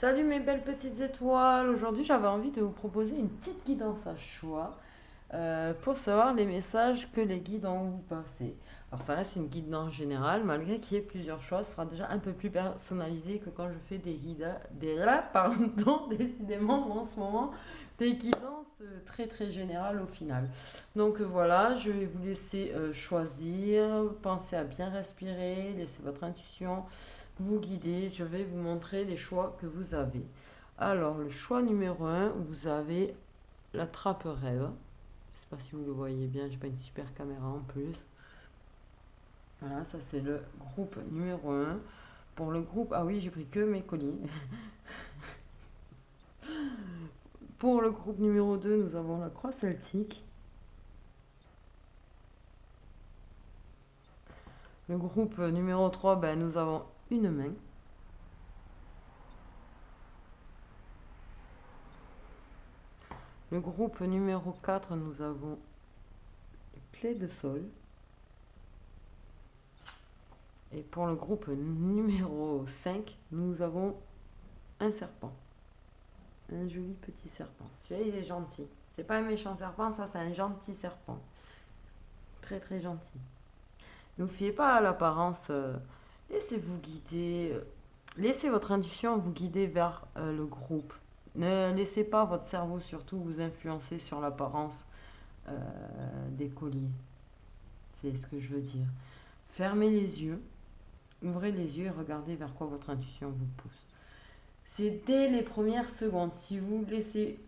Salut mes belles petites étoiles. Aujourd'hui, j'avais envie de vous proposer une petite guidance à choix pour savoir les messages que les guides ont vous passer. Alors, ça reste une guidance générale, malgré qu'il y ait plusieurs choix. Ce sera déjà un peu plus personnalisé que quand je fais des guides, pardon, décidément, moi, en ce moment, des guidances très très générales au final. Donc voilà, je vais vous laisser choisir. Pensez à bien respirer, laissez votre intuition vous guider. Je vais vous montrer les choix que vous avez. Alors, le choix numéro un, vous avez la trappe rêve. Je sais pas si vous le voyez bien, j'ai pas une super caméra en plus. Voilà, ça c'est le groupe numéro un. Pour le groupe, ah oui, j'ai pris que mes colis. Pour le groupe numéro 2, nous avons la croix celtique. Le groupe numéro 3, ben, nous avons une main. Le groupe numéro 4, nous avons les clés de sol. Et pour le groupe numéro 5, nous avons un serpent. Un joli petit serpent. Celui-là, il est gentil. C'est pas un méchant serpent, ça, c'est un gentil serpent. Très, très gentil. Ne vous fiez pas à l'apparence. Laissez-vous guider. Laissez votre intuition vous guider vers le groupe. Ne laissez pas votre cerveau surtout vous influencer sur l'apparence euh, des colliers. C'est ce que je veux dire. Fermez les yeux, ouvrez les yeux et regardez vers quoi votre intuition vous pousse. C'est dès les premières secondes. Si vous laissez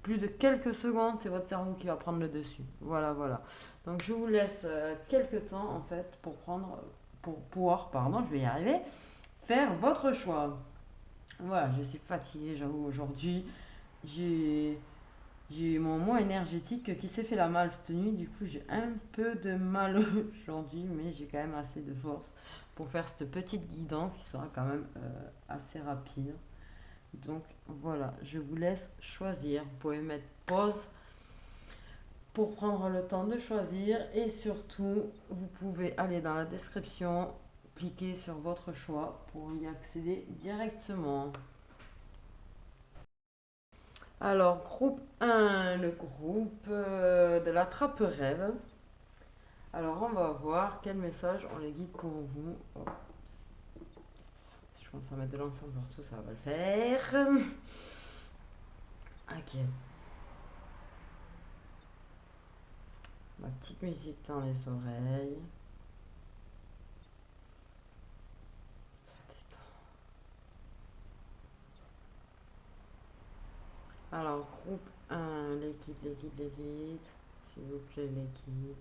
plus de quelques secondes, c'est votre cerveau qui va prendre le dessus. Voilà, voilà. Donc je vous laisse quelques temps en fait pour pouvoir, pardon, je vais y arriver, faire votre choix. Voilà, je suis fatiguée, j'avoue, aujourd'hui. J'ai j'ai eu mon moi énergétique qui s'est fait la malle cette nuit. Du coup, j'ai un peu de mal aujourd'hui, mais j'ai quand même assez de force pour faire cette petite guidance qui sera quand même assez rapide. Donc voilà, je vous laisse choisir. Vous pouvez mettre pause pour prendre le temps de choisir et surtout, vous pouvez aller dans la description, cliquer sur votre choix pour y accéder directement. Alors, groupe un, le groupe de la trappe rêve. Alors, on va voir quel message on les guide pour vous. Oh, je pense à mettre de l'ensemble partout, ça va le faire. Ok, ma petite musique dans les oreilles. Ça détend. Alors, groupe un, les guides, les guides, les guides. S'il vous plaît, les guides.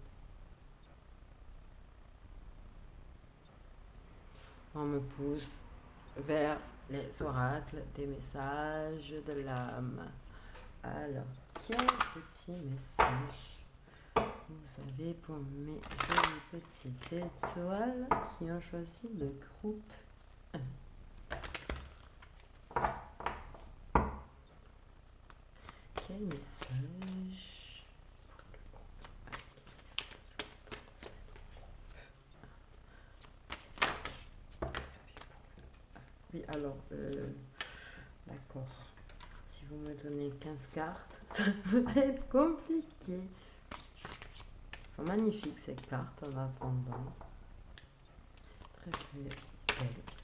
On me pousse vers les oracles des messages de l'âme. Alors, quel petit message vous avez pour mes jolies petites étoiles qui ont choisi le groupe 1? Quel message pour le groupe 1? Oui, alors, d'accord. Si vous me donnez 15 cartes, ça peut être compliqué. Elles sont magnifiques ces cartes en attendant. Très très belles. Quel est votre message?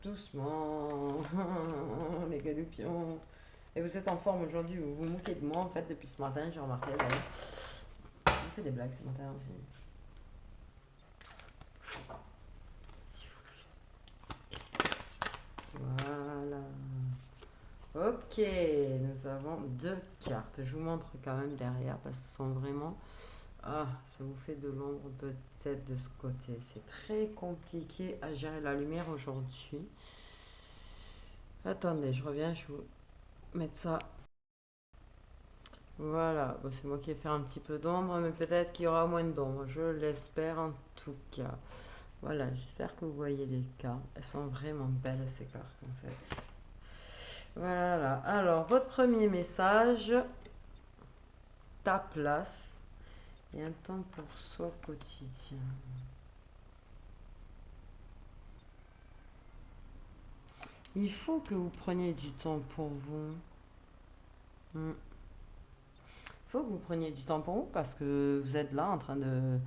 Doucement, les galoupions. Et vous êtes en forme aujourd'hui, vous vous moquez de moi en fait depuis ce matin, j'ai remarqué d'ailleurs. Je fais des blagues ce matin aussi. Si vous voulez. Voilà. Ok, nous avons deux cartes. Je vous montre quand même derrière parce que ce sont vraiment... Ah, ça vous fait de l'ombre peut-être de ce côté. C'est très compliqué à gérer la lumière aujourd'hui. Attendez, je reviens, je vais vous mettre ça Voilà, bon, c'est moi qui ai fait un petit peu d'ombre, mais peut-être qu'il y aura moins d'ombre, je l'espère en tout cas. Voilà, j'espère que vous voyez les cartes. Elles sont vraiment belles ces cartes en fait. Voilà, alors votre premier message, ta place et un temps pour soi quotidien. Il faut que vous preniez du temps pour vous. Il faut que vous preniez du temps pour vous parce que vous êtes là en train de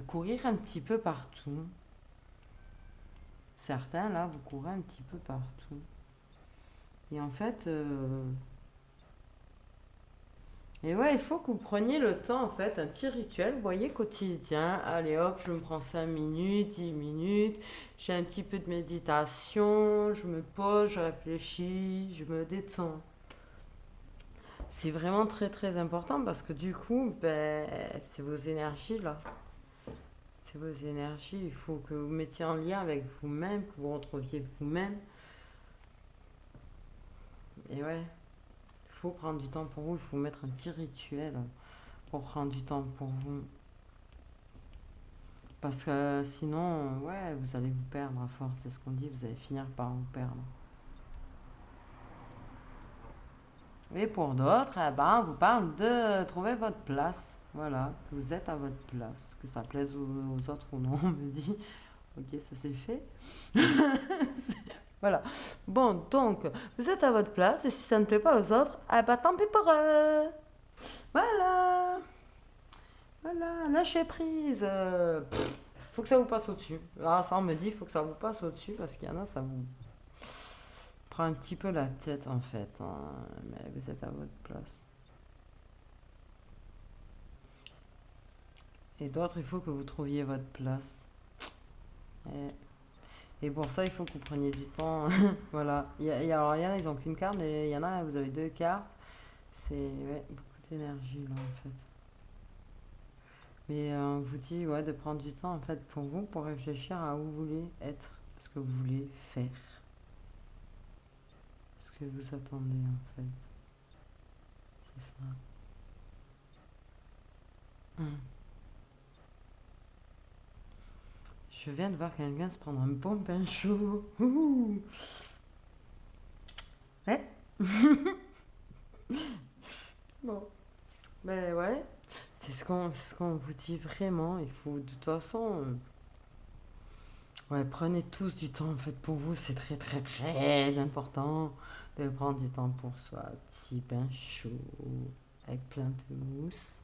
courir un petit peu partout. Certains là, vous courez un petit peu partout. Et en fait, et ouais, il faut que vous preniez le temps en fait, un petit rituel, vous voyez, quotidien. Allez hop, je me prends 5 minutes, 10 minutes, j'ai un petit peu de méditation, je me pose, je réfléchis, je me détends. C'est vraiment très très important parce que du coup, ben, c'est vos énergies là. C'est vos énergies. Il faut que vous mettiez en lien avec vous-même, que vous retrouviez vous-même. Et ouais, il faut prendre du temps pour vous. Il faut mettre un petit rituel pour prendre du temps pour vous. Parce que sinon, ouais, vous allez vous perdre à force. C'est ce qu'on dit. Vous allez finir par vous perdre. Et pour d'autres, eh ben, on vous parle de trouver votre place. Voilà, que vous êtes à votre place. Que ça plaise aux autres ou non, on me dit. Ok, ça c'est fait. Voilà. Bon, donc, vous êtes à votre place et si ça ne plaît pas aux autres, eh ben tant pis pour eux. Voilà. Voilà, lâchez prise. Faut que ça vous passe au-dessus. Ah, ça on me dit, faut que ça vous passe au-dessus parce qu'il y en a, ça vous prend un petit peu la tête en fait, hein. Mais vous êtes à votre place. Et d'autres, il faut que vous trouviez votre place. Et pour ça, il faut que vous preniez du temps. Voilà. Alors, il y en a, ils n'ont qu'une carte, mais il y en a, vous avez deux cartes. C'est ouais, beaucoup d'énergie là en fait. Mais on vous dit ouais, de prendre du temps en fait pour vous, pour réfléchir à où vous voulez être, ce que vous voulez faire, ce que vous attendez en fait. C'est ça. Hum. Je viens de voir quelqu'un se prendre un bon pain chaud. Ouh. Ouais. Bon. Ben ouais. C'est ce qu'on vous dit vraiment. Il faut de toute façon. Ouais, prenez tous du temps en fait pour vous. C'est très très très important de prendre du temps pour soi. Petit bain chaud avec plein de mousse.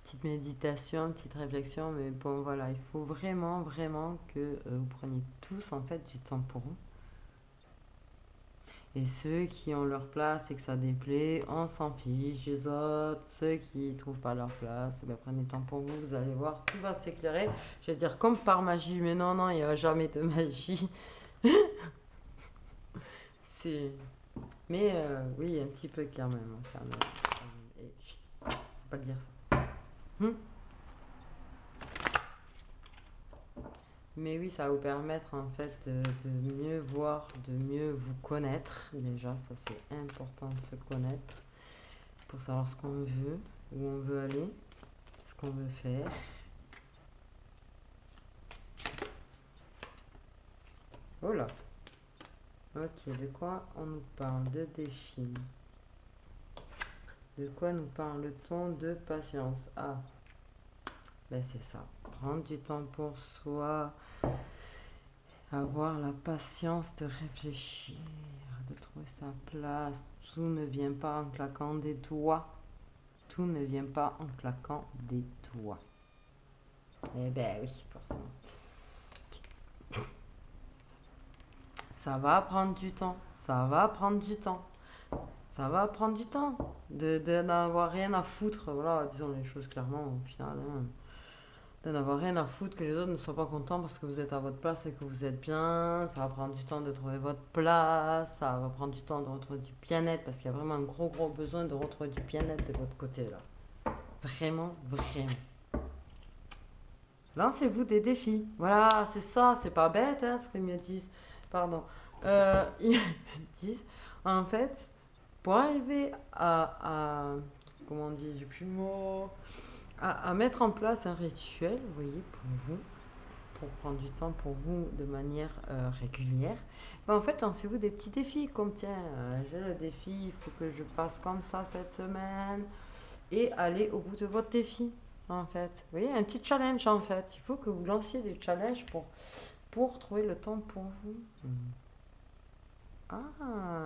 Petite méditation, petite réflexion. Mais bon voilà, il faut vraiment vraiment que vous preniez tous en fait du temps pour vous. Et ceux qui ont leur place et que ça déplaît, on s'en fiche. Les autres, ceux qui ne trouvent pas leur place, ben prenez le temps pour vous, vous allez voir, tout va s'éclairer. Je vais dire comme par magie, mais non, non, il n'y a jamais de magie. C'est... Mais oui, un petit peu quand même. Quand même. Et, chut, faut pas dire ça. Hum. Mais oui, ça va vous permettre en fait de mieux voir, de mieux vous connaître. Déjà, ça c'est important de se connaître pour savoir ce qu'on veut, où on veut aller, ce qu'on veut faire. Oh là. Ok, de quoi on nous parle? De défis. De quoi nous parle-t-on? De patience. Ah, ben c'est ça. Prendre du temps pour soi, avoir la patience de réfléchir, de trouver sa place. Tout ne vient pas en claquant des doigts. Tout ne vient pas en claquant des doigts. Eh ben oui, forcément. Ça va prendre du temps. Ça va prendre du temps. Ça va prendre du temps. De n'avoir rien à foutre. Voilà, disons les choses clairement au final. Hein. De n'avoir rien à foutre que les autres ne soient pas contents parce que vous êtes à votre place et que vous êtes bien. Ça va prendre du temps de trouver votre place. Ça va prendre du temps de retrouver du bien-être parce qu'il y a vraiment un gros gros besoin de retrouver du bien-être de votre côté là. Vraiment, vraiment. Lancez-vous des défis. Voilà, c'est ça. C'est pas bête hein, ce qu'ils me disent. Pardon. Ils me disent En fait, pour arriver comment on dit, j'ai plus le mot, à mettre en place un rituel, vous voyez, pour vous, pour prendre du temps pour vous de manière régulière, ben en fait, lancez-vous des petits défis comme tiens, j'ai le défi, il faut que je fasse comme ça cette semaine et allez au bout de votre défi. En fait, vous voyez, un petit challenge en fait. Il faut que vous lanciez des challenges pour trouver le temps pour vous. Ah,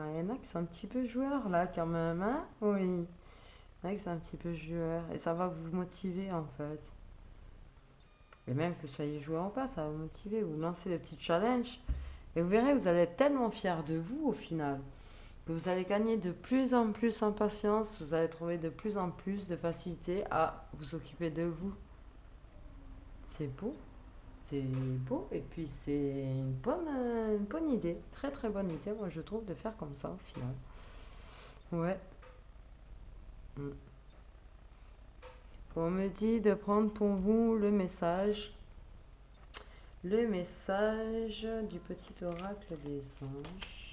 il y en a qui sont un petit peu joueurs là quand même, hein? Oui, il y en a qui sont un petit peu joueurs et ça va vous motiver en fait. Et même que vous soyez joueur ou pas, ça va vous motiver. Vous lancez des petits challenges et vous verrez, vous allez être tellement fier de vous au final que vous allez gagner de plus en plus en patience, vous allez trouver de plus en plus de facilité à vous occuper de vous. C'est beau, c'est beau et puis c'est une bonne idée, très très bonne idée, moi je trouve, de faire comme ça au final. Ouais. Mm. On me dit de prendre pour vous le message du petit oracle des anges.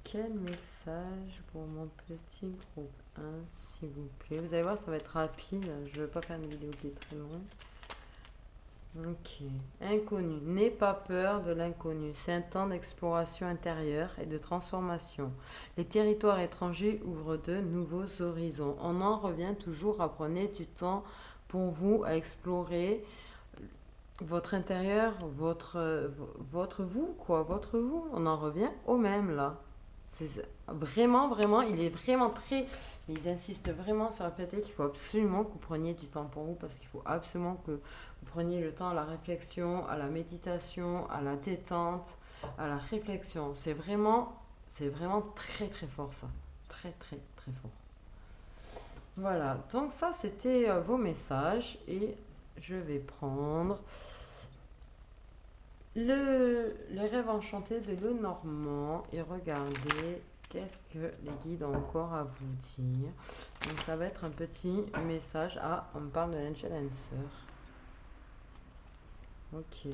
Quel message pour mon petit groupe 1, s'il vous plaît? Vous allez voir, ça va être rapide. Je ne veux pas faire une vidéo qui est très longue. Ok. Inconnu. N'aie pas peur de l'inconnu. C'est un temps d'exploration intérieure et de transformation. Les territoires étrangers ouvrent de nouveaux horizons. On en revient toujours à prendre du temps pour vous à explorer votre intérieur, votre vous, quoi. Votre vous. On en revient au même, là. C'est vraiment, vraiment, il est vraiment très. Ils insistent vraiment sur le fait qu'il faut absolument que vous preniez du temps pour vous parce qu'il faut absolument que vous preniez le temps à la réflexion, à la méditation, à la détente, à la réflexion. C'est vraiment très, très fort ça. Très, très, très fort. Voilà, donc ça c'était vos messages et je vais prendre les rêves enchantés de Lenormand et regardez qu'est-ce que les guides ont encore à vous dire. Donc ça va être un petit message. Ah, on me parle de l'Angel Answer. Ok.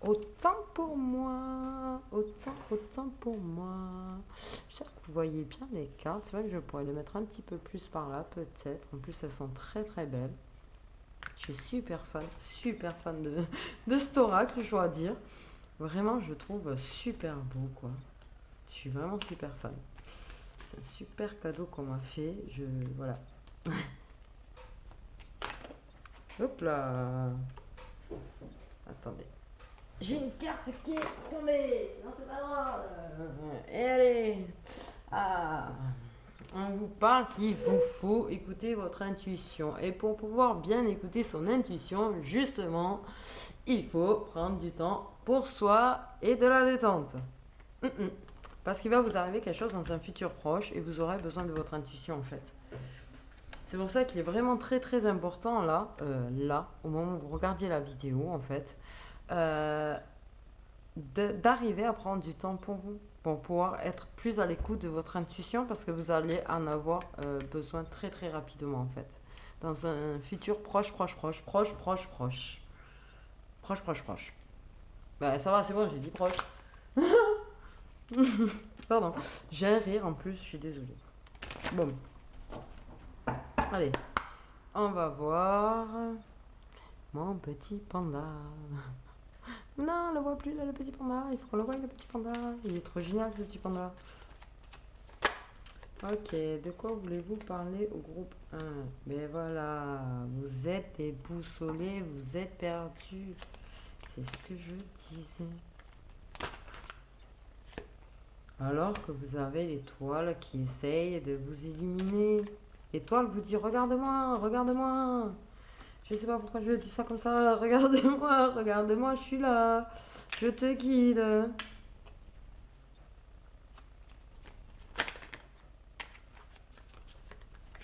Autant pour moi. Autant pour moi. J'espère que vous voyez bien les cartes. C'est vrai que je pourrais les mettre un petit peu plus par là, peut-être. En plus, elles sont très très belles. Je suis super fan de cet oracle, je dois dire. Vraiment, je trouve super beau, quoi. Je suis vraiment super fan. C'est un super cadeau qu'on m'a fait. Voilà. Hop là. Attendez. J'ai une carte qui est tombée. Sinon, c'est pas drôle. Et allez. Ah. On vous parle qu'il vous faut écouter votre intuition. Et pour pouvoir bien écouter son intuition, justement, il faut prendre du temps pour soi et de la détente. Parce qu'il va vous arriver quelque chose dans un futur proche et vous aurez besoin de votre intuition en fait. C'est pour ça qu'il est vraiment très très important là, au moment où vous regardiez la vidéo en fait, euh, d'arriver à prendre du temps pour vous, pour pouvoir être plus à l'écoute de votre intuition parce que vous allez en avoir besoin très très rapidement en fait. Dans un futur proche. Bah ça va, c'est bon, j'ai dit proche. Pardon, j'ai un rire en plus, je suis désolée. Bon, allez, on va voir mon petit panda. Non, on le voit plus là, le petit panda. Il faut qu'on le voie, le petit panda. Il est trop génial ce petit panda. Ok, de quoi voulez-vous parler au groupe 1? Ben voilà, vous êtes déboussolés, vous êtes perdus. C'est ce que je disais. Alors que vous avez l'étoile qui essaye de vous illuminer. L'étoile vous dit regarde-moi, regarde-moi. Je sais pas pourquoi je dis ça comme ça. Regarde-moi, regarde-moi, je suis là. Je te guide.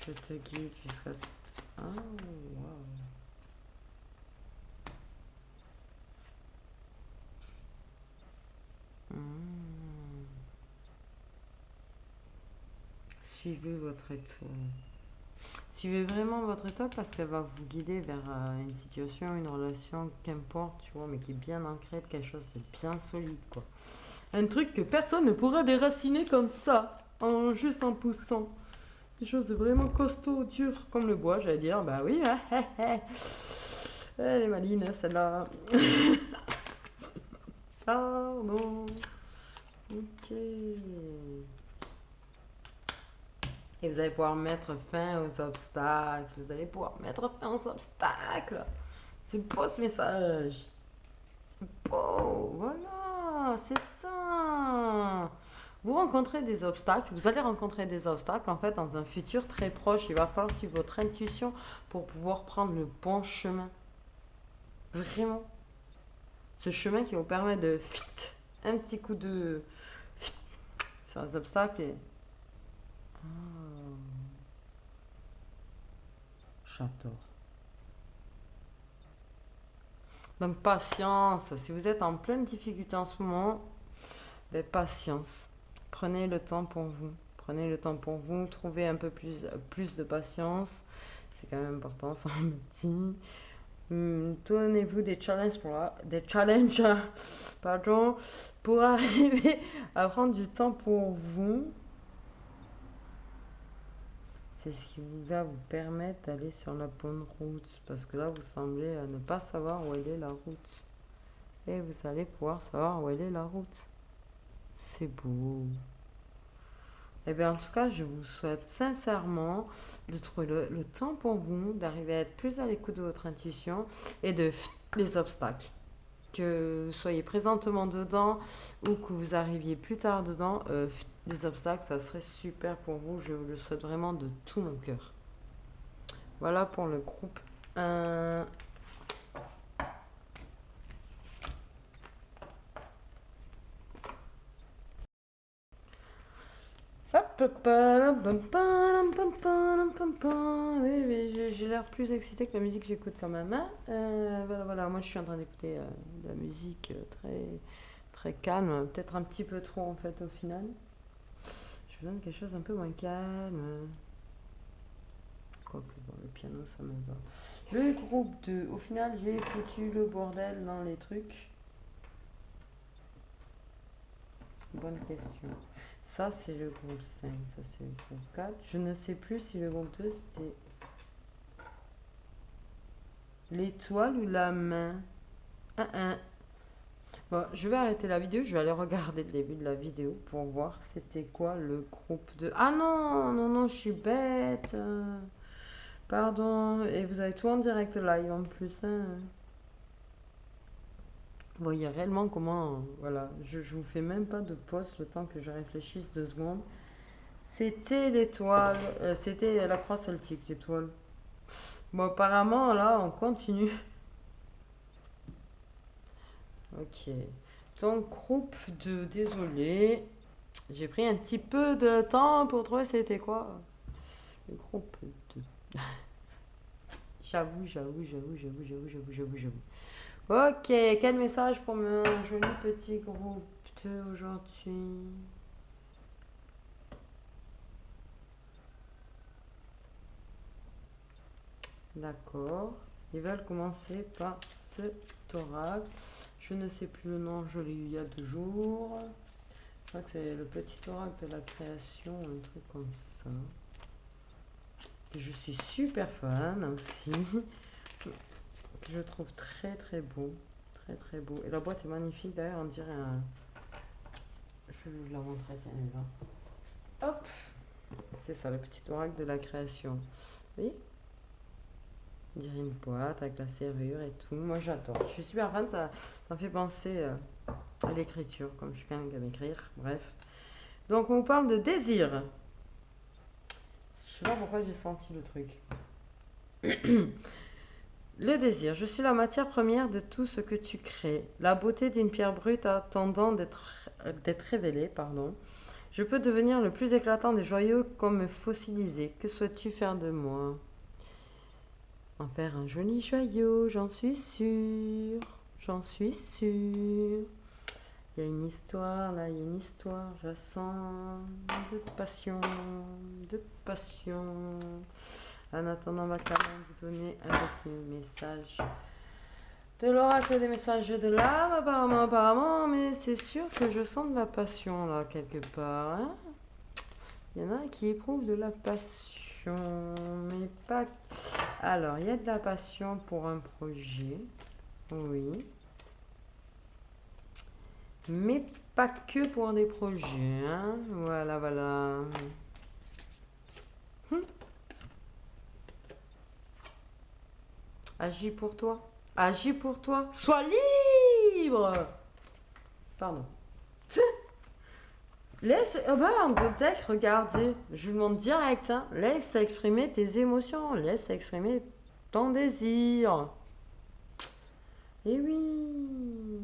Je te guide jusqu'à... Ah, waouh. Hmm. Suivez votre étoile. Suivez vraiment votre étoile parce qu'elle va vous guider vers une situation, une relation, qu'importe, tu vois, mais qui est bien ancrée, quelque chose de bien solide, quoi. Un truc que personne ne pourra déraciner comme ça, en juste en poussant. Des choses vraiment costauds, dures, comme le bois, j'allais dire. Bah oui, elle est maline, celle-là. Pardon. Ok. Et vous allez pouvoir mettre fin aux obstacles. Vous allez pouvoir mettre fin aux obstacles. C'est beau ce message. C'est beau. Voilà, c'est ça. Vous rencontrez des obstacles. Vous allez rencontrer des obstacles en fait dans un futur très proche. Il va falloir suivre votre intuition pour pouvoir prendre le bon chemin. Vraiment. Ce chemin qui vous permet de un petit coup de sur les obstacles et j'adore. Donc patience, si vous êtes en pleine difficulté en ce moment, ben, patience. Prenez le temps pour vous. Prenez le temps pour vous, trouvez un peu plus de patience. C'est quand même important, ça me dit. Donnez-vous des challenges pardon, pour arriver à prendre du temps pour vous. C'est ce qui va vous permettre d'aller sur la bonne route. Parce que là, vous semblez ne pas savoir où elle est la route. Et vous allez pouvoir savoir où elle est la route. C'est beau. Eh bien, en tout cas, je vous souhaite sincèrement de trouver le temps pour vous, d'arriver à être plus à l'écoute de votre intuition et de les obstacles. Que vous soyez présentement dedans ou que vous arriviez plus tard dedans, les obstacles, ça serait super pour vous. Je vous le souhaite vraiment de tout mon cœur. Voilà pour le groupe 1. Oui, j'ai l'air plus excité que la musique que j'écoute quand même. Hein. Voilà, moi je suis en train d'écouter de la musique très calme, peut-être un petit peu trop en fait au final. Je vous donne quelque chose un peu moins calme. Quoique bon, le piano ça me va. Le groupe 2, au final j'ai foutu le bordel dans les trucs. Bonne question. Ça, c'est le groupe 5. Ça, c'est le groupe 4. Je ne sais plus si le groupe 2, c'était l'étoile ou la main. Bon, je vais arrêter la vidéo. Je vais aller regarder le début de la vidéo pour voir c'était quoi le groupe 2. Ah non, je suis bête. Pardon. Et vous avez tout en direct live en plus. Hein. Vous voyez réellement comment... Voilà, je vous fais même pas de pause le temps que je réfléchisse 2 secondes. C'était l'étoile, c'était la croix celtique, l'étoile. Bon, apparemment, là, on continue. Ok. Donc, groupe de... Désolé. J'ai pris un petit peu de temps pour trouver c'était quoi. Le groupe de... J'avoue. Ok, quel message pour mon joli petit groupe aujourd'hui? D'accord. Ils veulent commencer par cet oracle. Je ne sais plus le nom, je l'ai eu il y a 2 jours. Je crois que c'est le petit oracle de la création, un truc comme ça. Je suis super fan aussi. Je trouve très beau. Très beau. Et la boîte est magnifique d'ailleurs, on dirait un... Je vais vous la montrer, tiens, elle est là. Hop! C'est ça, le petit oracle de la création. Vous voyez? On dirait une boîte avec la serrure et tout. Moi j'adore. Je suis super fan, ça me fait penser à l'écriture, comme je suis quelqu'un qui aime écrire. Bref. Donc on parle de désir. Je sais pas pourquoi j'ai senti le truc. Le désir. Je suis la matière première de tout ce que tu crées. La beauté d'une pierre brute attendant d'être révélée, pardon. Je peux devenir le plus éclatant des joyaux comme me fossiliser. Que souhaites-tu faire de moi? En faire un joli joyau, j'en suis sûre. J'en suis sûre. Il y a une histoire, là, il y a une histoire. Je sens de passion, de passion. En attendant, on va quand même vous donner un petit message De l'oracle des messages de l'âme, apparemment, mais c'est sûr que je sens de la passion là, quelque part. Hein. Il y en a qui éprouvent de la passion, mais pas... Alors, il y a de la passion pour un projet, oui. Mais pas que pour des projets, hein. Voilà, voilà. Agis pour toi. Agis pour toi. Sois libre. Pardon. Laisse, oh bah, on peut peut-être regarder, je vous montre direct, hein. Laisse exprimer tes émotions, laisse exprimer ton désir. Et oui.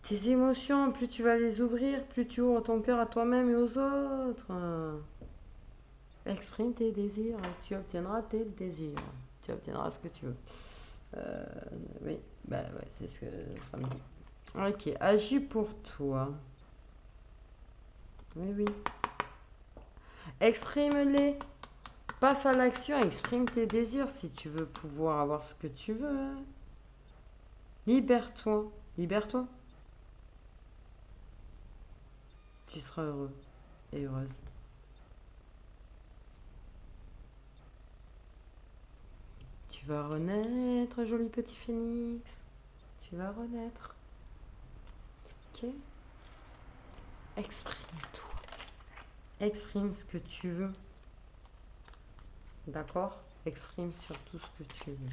Tes émotions, plus tu vas les ouvrir, plus tu ouvres ton cœur à toi-même et aux autres. Exprime tes désirs, tu obtiendras tes désirs. Tu obtiendras ce que tu veux. Oui, bah ouais, c'est ce que ça me dit. Ok, agis pour toi. Oui, oui. Exprime-les. Passe à l'action, exprime tes désirs si tu veux pouvoir avoir ce que tu veux. Hein. Libère-toi. Libère-toi. Tu seras heureux et heureuse. Tu vas renaître, joli petit phénix. Tu vas renaître. Ok. Exprime-toi. Exprime ce que tu veux. D'accord? Exprime surtout ce que tu veux.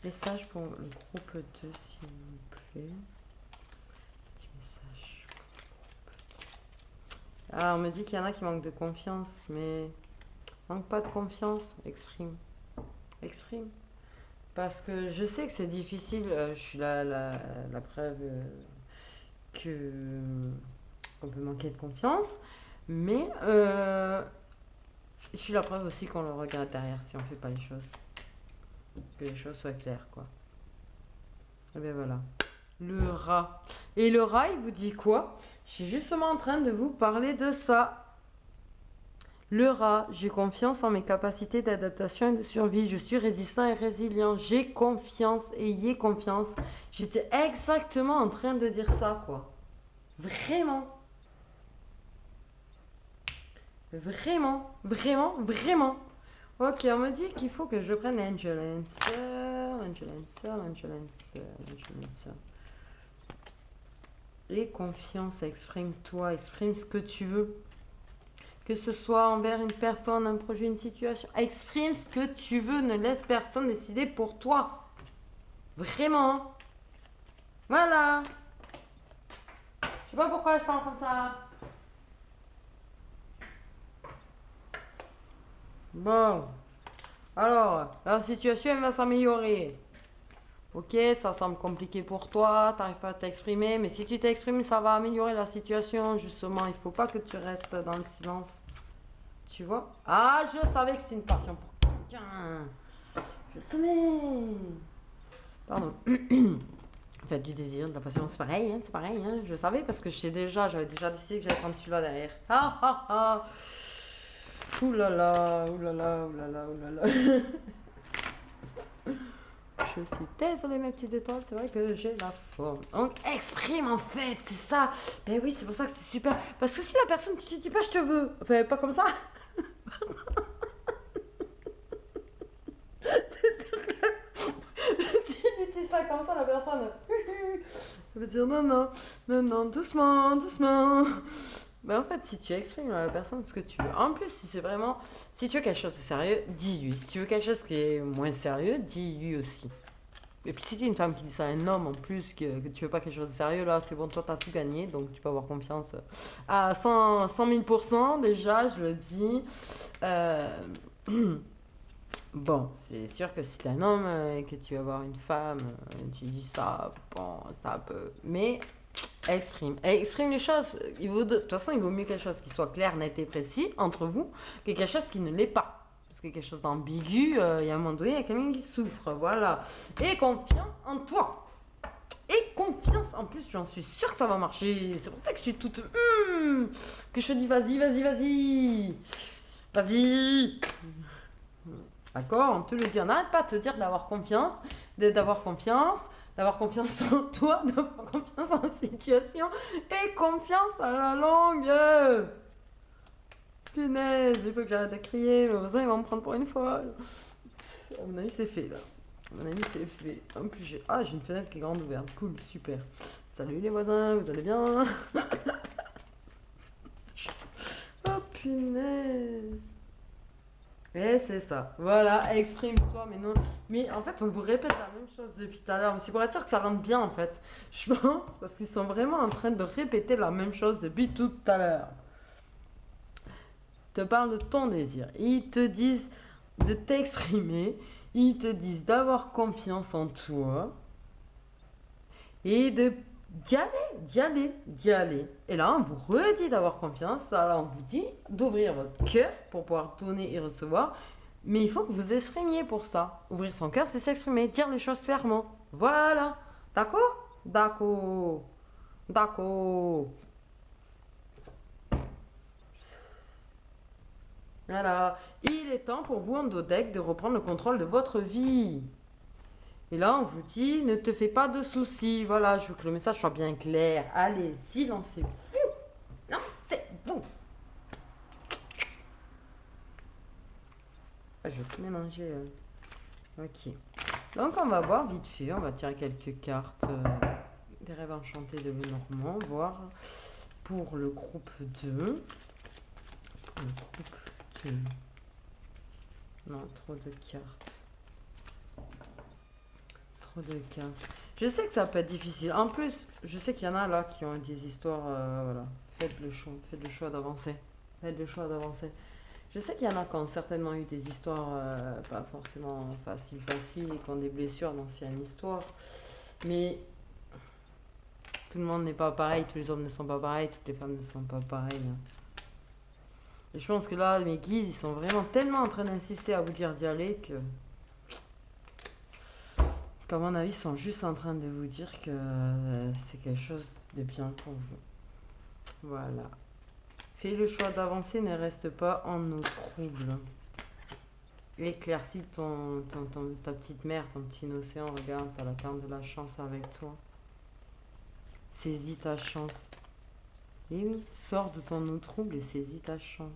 Message pour le groupe 2, s'il vous plaît. Petit message pour le groupe 2. Ah, on me dit qu'il y en a qui manquent de confiance, mais manque pas de confiance. Exprime. Exprime. Parce que je sais que c'est difficile. Je suis la preuve que qu'on peut manquer de confiance. Mais je suis la preuve aussi qu'on le regarde derrière si on fait pas les choses. Que les choses soient claires, quoi. Et bien voilà. Le rat. Et le rat, il vous dit quoi? Je suis justement en train de vous parler de ça. Le rat, j'ai confiance en mes capacités d'adaptation et de survie. Je suis résistant et résilient. J'ai confiance, ayez confiance. J'étais exactement en train de dire ça, quoi. Vraiment. Vraiment, vraiment, vraiment. Ok, on me dit qu'il faut que je prenne Angel Answer, Angel Answer, Angel Answer, Angel Answer. Et confiance, exprime-toi, exprime ce que tu veux. Que ce soit envers une personne, un projet, une situation. Exprime ce que tu veux, ne laisse personne décider pour toi. Vraiment. Voilà. Je sais pas pourquoi je parle comme ça. Bon. Alors, la situation elle va s'améliorer. Ok, ça semble compliqué pour toi, t'arrives pas à t'exprimer, mais si tu t'exprimes, ça va améliorer la situation, justement. Il faut pas que tu restes dans le silence. Tu vois? Ah, je savais que c'est une passion pour quelqu'un. Je savais. Pardon. En fait, du désir, de la passion, c'est pareil, hein, c'est pareil. Hein. Je savais parce que j'avais déjà décidé que j'allais prendre celui-là derrière. Ah ah ah. Ouh là là, ouh là là, ouh là là, ouh là là. Je suis désolée mes petites étoiles, c'est vrai que j'ai la forme. Donc exprime en fait, c'est ça. Ben oui, c'est pour ça que c'est super. Parce que si la personne, tu te dis pas je te veux, enfin pas comme ça. C'est sûr que tu dis ça comme ça, la personne. Ça veut dire non, non, non, non, doucement, doucement. Ben en fait, si tu exprimes à la personne ce que tu veux, en plus, si c'est vraiment, si tu veux quelque chose de sérieux, dis-lui. Si tu veux quelque chose qui est moins sérieux, dis-lui aussi. Et puis si tu es une femme qui dit ça à un homme en plus, que tu veux pas quelque chose de sérieux, là, c'est bon, toi, t'as tout gagné, donc tu peux avoir confiance à 100 000%, déjà, je le dis. Bon, c'est sûr que si t'es un homme et que tu vas voir une femme, tu dis ça, bon, ça peut... Mais exprime. Exprime les choses. De toute façon, il vaut mieux quelque chose qui soit clair, net et précis entre vous que quelque chose qui ne l'est pas. Parce que quelque chose d'ambigu, il y a un moment donné, il y a quelqu'un qui souffre. Voilà. Et confiance en toi. Et confiance, en plus, j'en suis sûre que ça va marcher. C'est pour ça que je suis toute... que je te dis, vas-y, vas-y, vas-y. Vas-y. D'accord, on te le dit. On n'arrête pas de te dire d'avoir confiance. d'avoir confiance en toi, d'avoir confiance en la situation et confiance à la langue. Punaise, il faut que j'arrête de crier, mes voisins ils vont me prendre pour une folle. À mon avis, c'est fait là. À mon avis, c'est fait. En plus, j'ai une fenêtre qui est grande ouverte. Cool, super. Salut les voisins, vous allez bien? Oh punaise. Et c'est ça. Voilà, exprime-toi, mais non. Mais en fait, on vous répète la même chose depuis tout à l'heure. Mais c'est pour être sûr que ça rentre bien en fait. Je pense, parce qu'ils sont vraiment en train de répéter la même chose depuis tout à l'heure. Ils te parlent de ton désir. Ils te disent de t'exprimer. Ils te disent d'avoir confiance en toi. Et d'y aller. Et là, on vous redit d'avoir confiance. Là, on vous dit d'ouvrir votre cœur pour pouvoir donner et recevoir. Mais il faut que vous exprimiez pour ça. Ouvrir son cœur, c'est s'exprimer, dire les choses clairement. Voilà. D'accord? D'accord. D'accord. Voilà. Il est temps pour vous, en Dodec, de reprendre le contrôle de votre vie. Et là, on vous dit, ne te fais pas de soucis. Voilà, je veux que le message soit bien clair. Allez-y, lancez-vous. Lancez-vous. Je vais tout mélanger. Ok. Donc, on va voir vite fait. On va tirer quelques cartes des rêves enchantés de Lenormand. Voir pour le groupe 2. Pour le groupe 2. Non, trop de cartes. Trop de cartes. Je sais que ça peut être difficile. En plus, je sais qu'il y en a là qui ont des histoires. Voilà. Faites le choix d'avancer. Faites le choix d'avancer. Je sais qu'il y en a qui ont certainement eu des histoires pas forcément faciles et qui ont des blessures d'anciennes histoires. Mais tout le monde n'est pas pareil, tous les hommes ne sont pas pareils, toutes les femmes ne sont pas pareilles. Et je pense que là, mes guides, ils sont vraiment tellement en train d'insister à vous dire d'y aller que... qu'à mon avis, ils sont juste en train de vous dire que c'est quelque chose de bien pour vous. Voilà. Fais le choix d'avancer, ne reste pas en nos troubles. Éclaircis ta petite mer, ton petit océan. Regarde, t'as la carte de la chance avec toi. Saisis ta chance. Et oui, sors de ton eau trouble et saisis ta chance.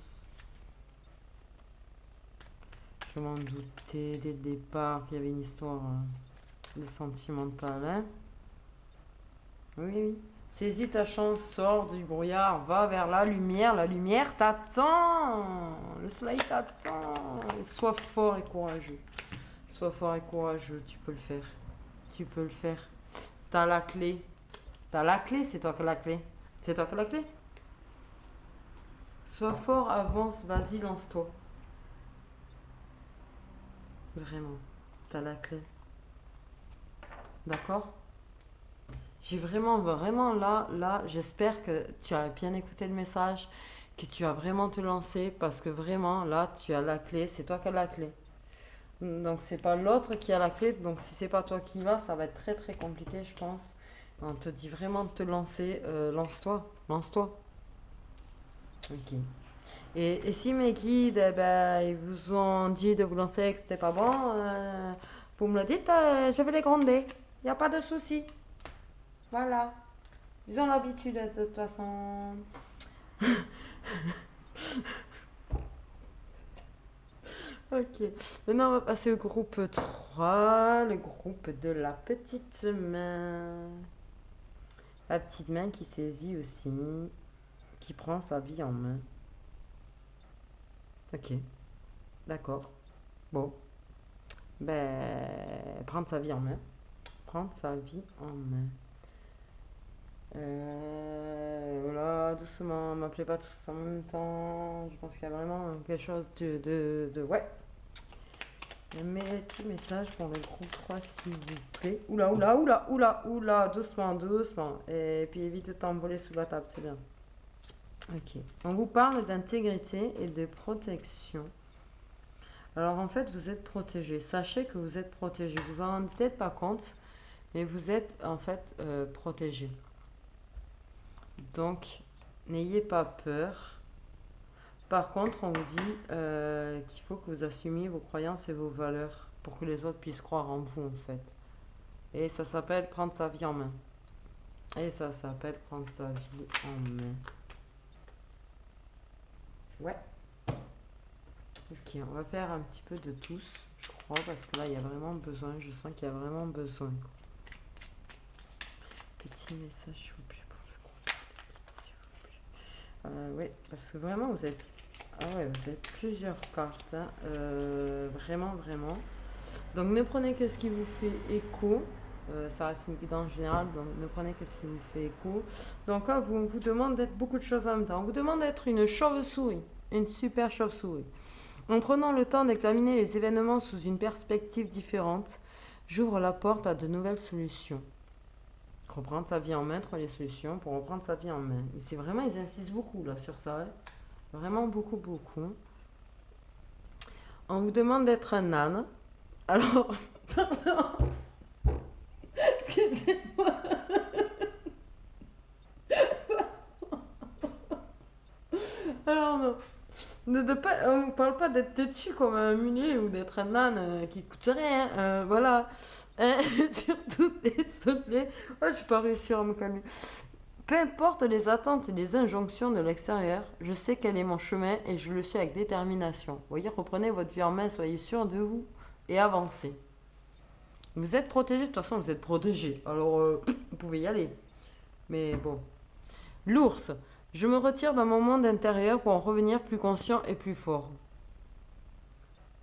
Je m'en doutais dès le départ qu'il y avait une histoire sentimentale. Hein, oui, oui. Saisis ta chance, sors du brouillard, va vers la lumière t'attend, le soleil t'attend. Sois fort et courageux. Sois fort et courageux, tu peux le faire. Tu peux le faire. T'as la clé. T'as la clé, c'est toi qui as la clé. C'est toi qui as la clé. Sois fort, avance, vas-y, lance-toi. Vraiment, t'as la clé. D'accord? J'ai vraiment là, j'espère que tu as bien écouté le message, que tu as vraiment te lancé, parce que vraiment, là, tu as la clé, c'est toi qui as la clé. Donc, c'est pas l'autre qui a la clé, donc si c'est pas toi qui y vas, ça va être très très compliqué, je pense. On te dit vraiment de te lancer, lance-toi, lance-toi. Ok. Et si mes guides, eh ben, ils vous ont dit de vous lancer et que c'était pas bon, vous me le dites, je vais les gronder. Il n'y a pas de souci. Voilà. Ils ont l'habitude de toute façon. Ok. Maintenant, on va passer au groupe 3, le groupe de la petite main. La petite main qui saisit aussi, qui prend sa vie en main. Ok. D'accord. Bon. Ben, prendre sa vie en main. Prendre sa vie en main. Voilà, doucement, m'appelez pas tous en même temps. Je pense qu'il y a vraiment quelque chose ouais. Mes petits messages pour le groupe 3, s'il vous plaît. Oula, doucement, doucement. Et puis évite de t'envoler sous la table, c'est bien. Ok. On vous parle d'intégrité et de protection. Alors en fait, vous êtes protégé. Sachez que vous êtes protégé. Vous en rendez peut-être pas compte, mais vous êtes en fait protégé. Donc, n'ayez pas peur. Par contre, on vous dit qu'il faut que vous assumiez vos croyances et vos valeurs pour que les autres puissent croire en vous, en fait. Et ça s'appelle prendre sa vie en main. Et ça s'appelle prendre sa vie en main. Ouais. Ok, on va faire un petit peu de tous, je crois, parce que là, il y a vraiment besoin. Je sens qu'il y a vraiment besoin. Petit message, s'il vous plaît, pour le groupe. S'il vous plaît. Oui, parce que vraiment, vous êtes... Ah ouais, vous avez plusieurs cartes. Hein. Vraiment, vraiment. Donc, ne prenez que ce qui vous fait écho. Ça reste une guidance générale, donc ne prenez que ce qui vous fait écho. Donc là, on vous demande d'être beaucoup de choses en même temps. On vous demande d'être une chauve-souris, une super chauve-souris. En prenant le temps d'examiner les événements sous une perspective différente, j'ouvre la porte à de nouvelles solutions. Reprendre sa vie en main, trouver les solutions pour reprendre sa vie en main. Mais c'est vraiment, ils insistent beaucoup là sur ça. Hein. Vraiment beaucoup, beaucoup. On vous demande d'être un âne. Alors, pardon. Excusez-moi. Alors, non. On ne parle pas d'être têtu comme un mulet ou d'être un âne qui coûte rien. Voilà. Hein, surtout, désolé. Ouais, je n'ai pas réussi à me calmer. Peu importe les attentes et les injonctions de l'extérieur, je sais quel est mon chemin et je le suis avec détermination. Vous voyez, reprenez votre vie en main, soyez sûr de vous et avancez. Vous êtes protégé, de toute façon vous êtes protégé. Alors, vous pouvez y aller. Mais bon. L'ours. Je me retire dans mon monde intérieur pour en revenir plus conscient et plus fort.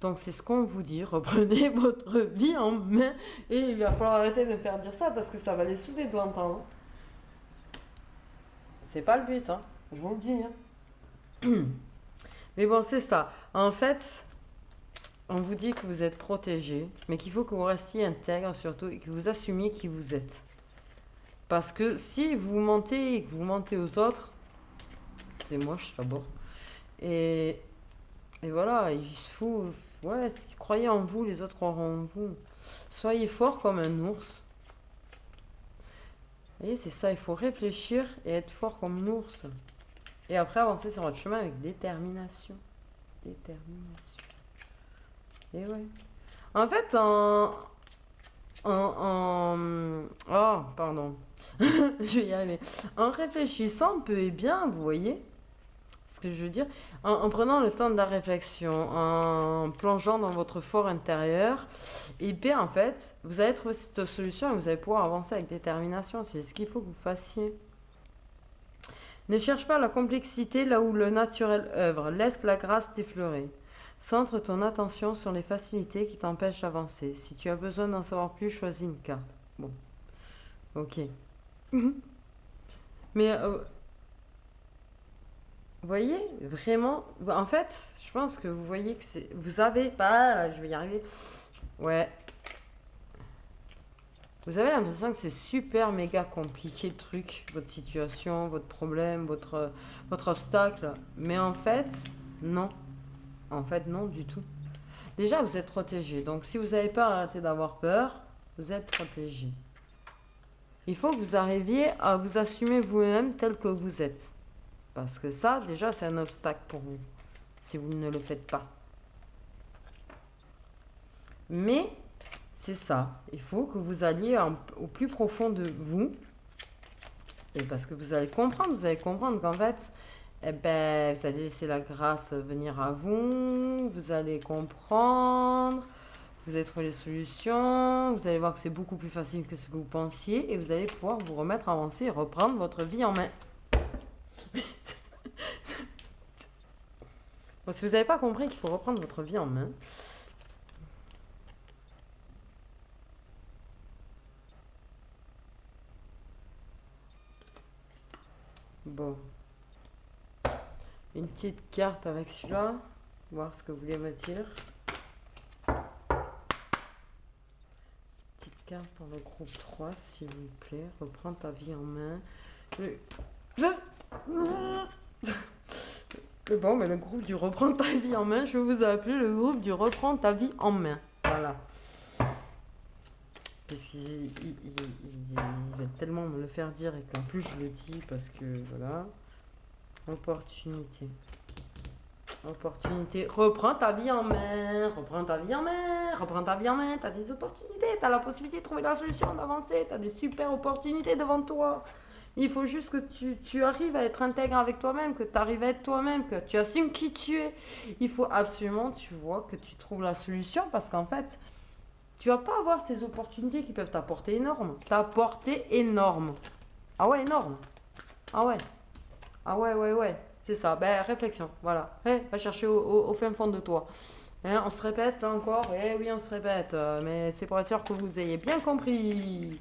Donc c'est ce qu'on vous dit, reprenez votre vie en main. Et il va falloir arrêter de me faire dire ça parce que ça va les saouler de l'entendre. C'est pas le but, hein. Je vous le dis. Hein. Mais bon, c'est ça. En fait, on vous dit que vous êtes protégé, mais qu'il faut que vous restiez intègre surtout et que vous assumiez qui vous êtes. Parce que si vous mentez et que vous mentez aux autres, c'est moche d'abord. Et voilà, il faut... Ouais, si croyez en vous, les autres croiront en vous. Soyez fort comme un ours. Vous voyez, c'est ça, il faut réfléchir et être fort comme un ours. Et après avancer sur votre chemin avec détermination. Détermination. Et ouais. En fait, oh, pardon. Je vais y arriver. En réfléchissant peu et bien, vous voyez ce que je veux dire, en prenant le temps de la réflexion, en plongeant dans votre fort intérieur, et bien en fait, vous allez trouver cette solution et vous allez pouvoir avancer avec détermination. C'est ce qu'il faut que vous fassiez. Ne cherche pas la complexité là où le naturel œuvre. Laisse la grâce t'effleurer. Centre ton attention sur les facilités qui t'empêchent d'avancer. Si tu as besoin d'en savoir plus, choisis une carte. Bon, ok. Mais vous voyez, vraiment, en fait, je pense que vous voyez que c'est... Vous avez pas... Je vais y arriver. Ouais. Vous avez l'impression que c'est super méga compliqué le truc, votre situation, votre problème, votre obstacle. Mais en fait, non. En fait, non du tout. Déjà, vous êtes protégé. Donc, si vous n'avez pas arrêté d'avoir peur, vous êtes protégé. Il faut que vous arriviez à vous assumer vous-même tel que vous êtes. Parce que ça, déjà, c'est un obstacle pour vous. Si vous ne le faites pas. Mais, c'est ça. Il faut que vous alliez au plus profond de vous. Et parce que vous allez comprendre qu'en fait, eh ben, vous allez laisser la grâce venir à vous. Vous allez comprendre. Vous allez trouver les solutions. Vous allez voir que c'est beaucoup plus facile que ce que vous pensiez. Et vous allez pouvoir vous remettre à avancer et reprendre votre vie en main. Bon, si vous n'avez pas compris qu'il faut reprendre votre vie en main, bon, une petite carte avec celui-là, voir ce que vous voulez me dire. Petite carte pour le groupe 3, s'il vous plaît. Reprends ta vie en main. Bon, mais le groupe du Reprends ta vie en main, je vais vous appeler le groupe du Reprends ta vie en main. Voilà. Puisqu'ils veulent tellement me le faire dire et qu'en plus je le dis parce que voilà. Opportunité. Opportunité. Reprends ta vie en main. Reprends ta vie en main. Reprends ta vie en main. T'as des opportunités. T'as la possibilité de trouver la solution, d'avancer. T'as des super opportunités devant toi. Il faut juste que tu arrives à être intègre avec toi-même, que tu arrives à être toi-même, que tu assumes qui tu es. Il faut absolument, tu vois, que tu trouves la solution parce qu'en fait, tu vas pas avoir ces opportunités qui peuvent t'apporter énorme. T'apporter énorme. Ah ouais, énorme. Ah ouais. Ah ouais, ouais, ouais. C'est ça. Ben, réflexion. Voilà. Va chercher au fin fond de toi. Hein, on se répète là encore. Eh oui, on se répète. Mais c'est pour être sûr que vous ayez bien compris.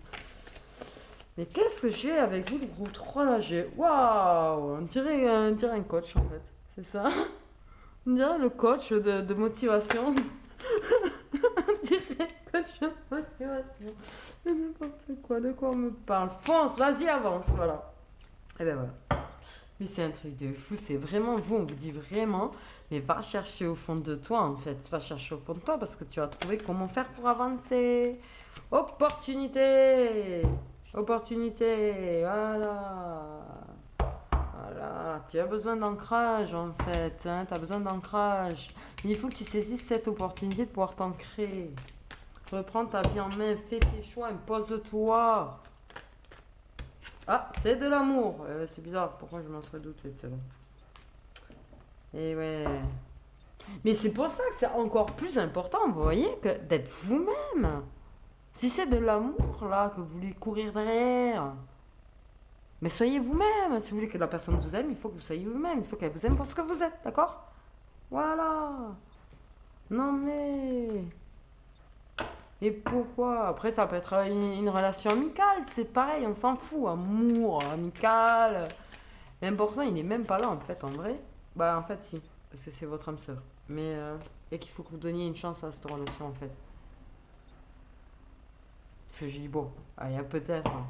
Mais qu'est-ce que j'ai avec vous, le groupe 3 là? Waouh! On dirait un coach en fait. C'est ça? On dirait le coach de motivation. On dirait coach de motivation. N'importe quoi, de quoi on me parle? Fonce, vas-y, avance, voilà. Et ben voilà. Mais c'est un truc de fou, c'est vraiment vous, on vous dit vraiment, mais va chercher au fond de toi en fait. Va chercher au fond de toi parce que tu vas trouver comment faire pour avancer. Opportunité! Opportunité, voilà. Voilà, tu as besoin d'ancrage en fait, hein, tu as besoin d'ancrage. Mais il faut que tu saisisses cette opportunité de pouvoir t'ancrer. Reprends ta vie en main, fais tes choix, impose-toi. Ah, c'est de l'amour. C'est bizarre, pourquoi je m'en serais douté de cela. Et ouais. Mais c'est pour ça que c'est encore plus important, vous voyez, que d'être vous-même. Si c'est de l'amour là que vous voulez courir derrière, mais soyez vous-même. Si vous voulez que la personne vous aime, il faut que vous soyez vous-même. Il faut qu'elle vous aime pour ce que vous êtes, d'accord? Voilà. Non mais... Et pourquoi? Après, ça peut être une relation amicale. C'est pareil, on s'en fout. Amour, amical. L'important, il n'est même pas là, en fait, en vrai. Bah, en fait, si. Parce que c'est votre âme sœur. Mais et qu'il faut que vous donniez une chance à cette relation, en fait. Parce que je dis, bon, il y a peut-être, hein.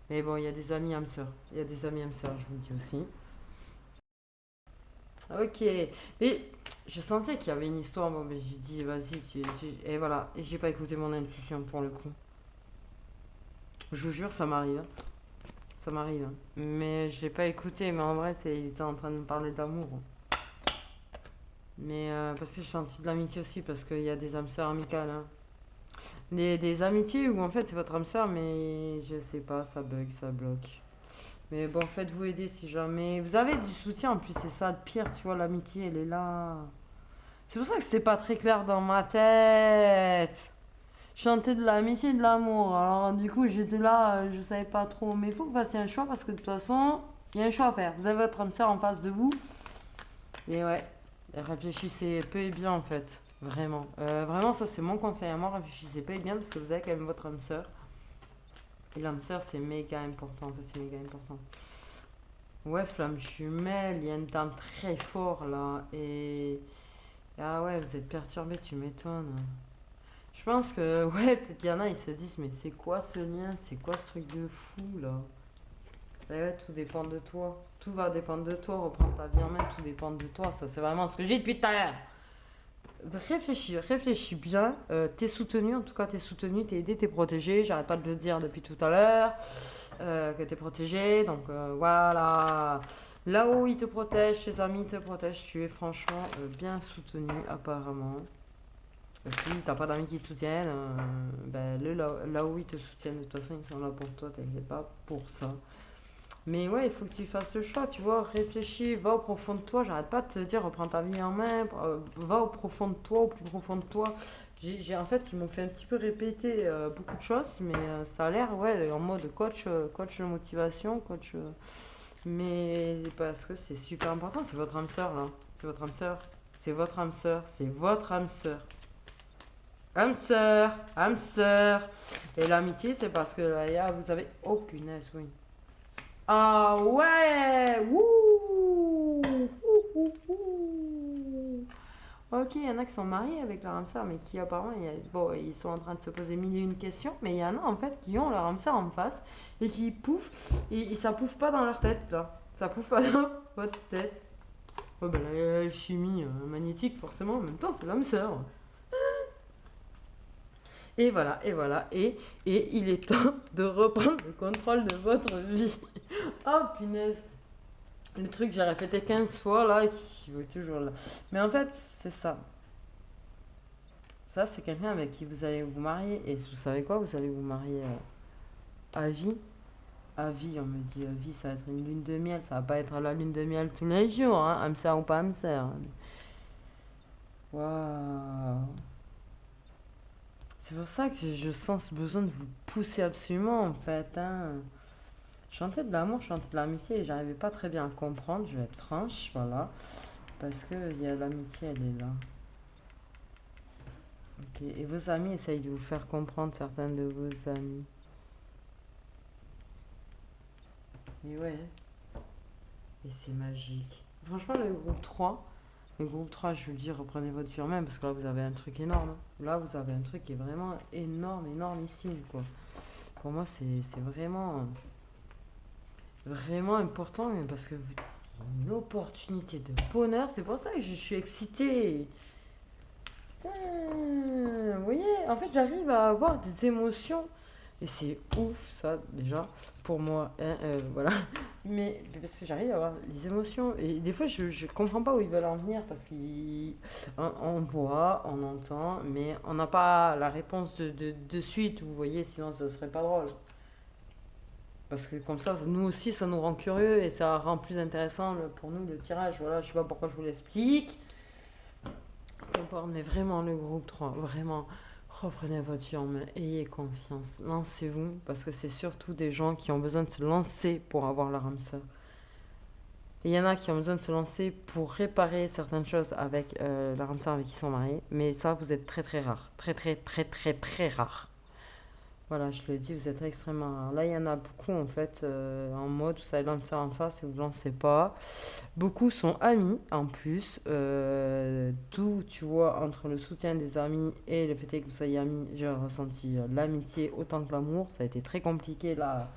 Mais bon, il y a des amis âmes sœurs. Il y a des amis âmes sœurs, je vous le dis aussi. Ok, mais je sentais qu'il y avait une histoire, bon, mais j'ai dit, vas-y, et voilà, et j'ai pas écouté mon intuition pour le coup. Je vous jure, ça m'arrive, hein. Ça m'arrive, hein. Mais je l'ai pas écouté, mais en vrai, il était en train de me parler d'amour. Mais parce que j'ai senti de l'amitié aussi, parce qu'il y a des âmes sœurs amicales, hein. Des amitiés où en fait c'est votre âme sœur, mais je sais pas, ça bug, ça bloque. Mais bon, faites-vous aider si jamais. Vous avez du soutien, en plus, c'est ça le pire, tu vois, l'amitié, elle est là. C'est pour ça que c'était pas très clair dans ma tête. Chanter de l'amitié et de l'amour. Alors, du coup, j'étais là, je savais pas trop. Mais il faut que vous fassiez un choix parce que de toute façon, il y a un choix à faire. Vous avez votre âme sœur en face de vous. Et ouais, réfléchissez peu et bien en fait. Vraiment. Vraiment, ça c'est mon conseil à moi. Réfléchissez peu et bien parce que vous avez quand même votre âme sœur. Et l'âme sœur, c'est méga important. En fait, c'est méga important. Ouais, flamme jumelle, il y a une dame très fort là. Et. Ah ouais, vous êtes perturbé, tu m'étonnes. Je pense que, ouais, peut-être qu'il y en a, ils se disent, mais c'est quoi ce lien? C'est quoi ce truc de fou là? Bah ouais, tout dépend de toi. Tout va dépendre de toi. Reprendre ta vie en main, tout dépend de toi. Ça, c'est vraiment ce que j'ai depuis tout à l'heure. Réfléchis, réfléchis bien. T'es soutenu, en tout cas, t'es soutenu, t'es aidé, t'es protégé. J'arrête pas de le dire depuis tout à l'heure. Que t'es protégé. Donc voilà. Là où ils te protègent, tes amis te protègent, tu es franchement bien soutenu, apparemment. Si t'as pas d'amis qui te soutiennent, ben, là où ils te soutiennent, de toute façon, ils sont là pour toi, t'inquiète pas pour ça. Mais ouais, il faut que tu fasses le choix, tu vois, réfléchis, va au profond de toi, j'arrête pas de te dire, reprends ta vie en main, va au profond de toi, au plus profond de toi. En fait, ils m'ont fait un petit peu répéter beaucoup de choses, mais ça a l'air, ouais, en mode coach, coach de motivation, coach... mais parce que c'est super important, c'est votre âme sœur, là. C'est votre âme sœur, c'est votre âme sœur, c'est votre âme sœur. Âme sœur, âme sœur. Et l'amitié, c'est parce que là, vous avez... Oh punaise, oui. Ah ouais! Wouh! Ok, il y en a qui sont mariés avec leur âme sœur, mais qui apparemment, bon, ils sont en train de se poser mille et une questions, mais il y en a en fait qui ont leur âme sœur en face et qui pouffent, et ça pouffe pas dans leur tête, là. Ça pouffe pas dans votre tête. Oh ben la chimie magnétique, forcément, en même temps, c'est l'âme sœur. Et voilà, et voilà, et il est temps de reprendre le contrôle de votre vie. Oh punaise. Le truc, j'ai répété 15 fois là et qui est toujours là. Mais en fait, c'est ça. Ça, c'est quelqu'un avec qui vous allez vous marier. Et vous savez quoi? Vous allez vous marier à vie. À vie, on me dit, à vie, ça va être une lune de miel. Ça va pas être la lune de miel tous les jours, hein. Hamster ou pas hamster. Waouh. C'est pour ça que je sens ce besoin de vous pousser absolument, en fait, hein. Chanter de l'amour, chanter de l'amitié, et j'arrivais pas très bien à comprendre, je vais être franche, voilà. Parce que il y a l'amitié, elle est là. Ok. Et vos amis essayent de vous faire comprendre certains de vos amis. Et ouais, et c'est magique. Franchement, le groupe 3, je vous le dis, reprenez votre vie en main parce que là, vous avez un truc énorme, hein. Là, vous avez un truc qui est vraiment énorme, énormissime, quoi. Pour moi, c'est vraiment, vraiment important parce que c'est une opportunité de bonheur. C'est pour ça que je suis excitée. Putain, vous voyez, en fait, j'arrive à avoir des émotions. Et c'est ouf, ça, déjà, pour moi, hein, voilà. Mais parce que j'arrive à avoir les émotions. Et des fois, je comprends pas où ils veulent en venir parce qu'on voit, on entend, mais on n'a pas la réponse de suite, vous voyez, sinon ce serait pas drôle. Parce que comme ça, nous aussi, ça nous rend curieux et ça rend plus intéressant pour nous le tirage. Voilà, je sais pas pourquoi je vous l'explique. N'importe, mais vraiment le groupe 3, vraiment, reprenez votre vie en main, ayez confiance, lancez-vous, parce que c'est surtout des gens qui ont besoin de se lancer pour avoir leur âme sœur. Et il y en a qui ont besoin de se lancer pour réparer certaines choses avec leur âme sœur avec qui ils sont mariés, mais ça, vous êtes très très rare, très très très très très rare. Voilà, je le dis, vous êtes extrêmement rare. Là, il y en a beaucoup en fait, en mode, vous avez l'âme sœur en face et vous ne lancez pas. Beaucoup sont amis en plus, d'où tu vois entre le soutien des amis et le fait que vous soyez amis, j'ai ressenti l'amitié autant que l'amour. Ça a été très compliqué là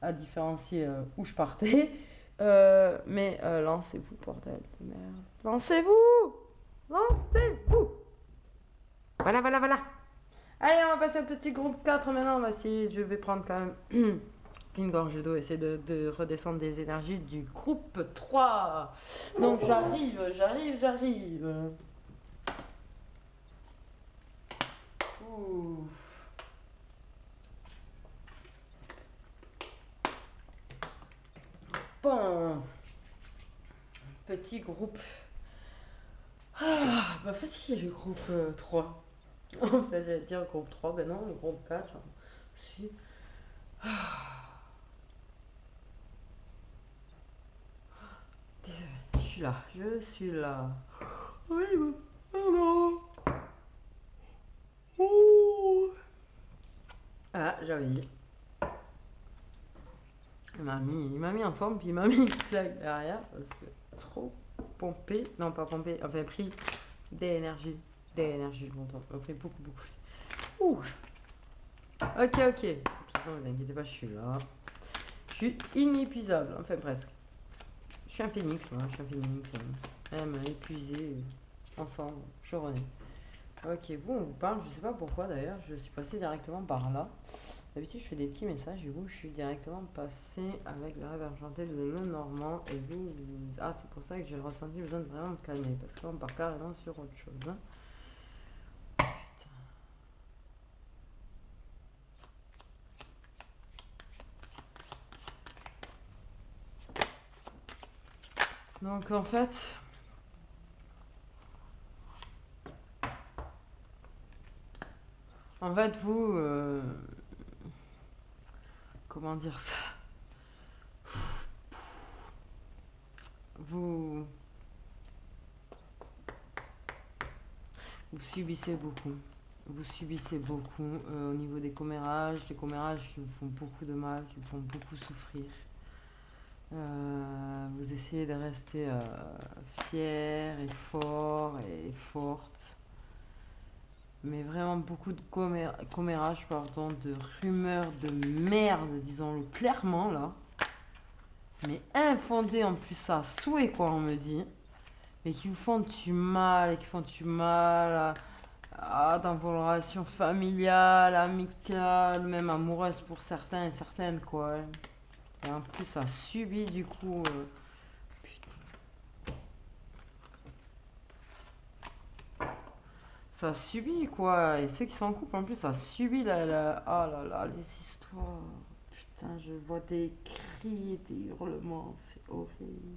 à différencier où je partais. Mais lancez-vous, bordel de merde. Lancez-vous! Lancez-vous! Voilà, voilà, voilà. Allez, on va passer au petit groupe 4 maintenant. On va essayer, je vais prendre quand même une gorgée d'eau, essayer de redescendre des énergies du groupe 3. Donc j'arrive. Ouf. Bon, petit groupe. Ah, bah facile le groupe 3. En fait, j'allais dire groupe 3, ben non, le groupe 4. J'en suis. Désolée, je suis là. Oui, pardon. Ouh. Ah, j'avais dit. Il m'a mis en forme, puis il m'a mis une claque derrière parce que trop pompé, non pas pompé, enfin pris des énergies, je m'entends, on pris beaucoup, beaucoup. Ouh. Ok, ok. De toute façon, ne vous inquiétez pas, je suis là. Je suis inépuisable, enfin presque. Je suis un phénix, moi, je suis un phénix. Même épuisé, ensemble, je renais. Ok, vous, on vous parle, je sais pas pourquoi d'ailleurs, je suis passé directement par là. D'habitude, je fais des petits messages et vous, je suis directement passé avec le rêve enchanté de Lenormand. Et ah, c'est pour ça que j'ai ressenti besoin de vraiment me calmer. Parce qu'on part carrément sur autre chose, hein. Putain. Donc, en fait, vous, comment dire ça? Vous, vous subissez beaucoup. Vous subissez beaucoup au niveau des commérages qui vous font beaucoup de mal, qui vous font beaucoup souffrir. Vous essayez de rester fier et fort et forte. Mais vraiment beaucoup de commérages, pardon, de rumeurs de merde, disons-le clairement là. Mais infondées en plus à souhait, quoi, on me dit. Mais qui vous font du mal, et qui font du mal dans vos relations familiales, amicales, même amoureuses pour certains et certaines, quoi. Et en plus, ça subit du coup ça subit quoi. Et ceux qui sont en couple en plus, ça subit oh là là, les histoires. Putain, je vois des cris, des hurlements, c'est horrible.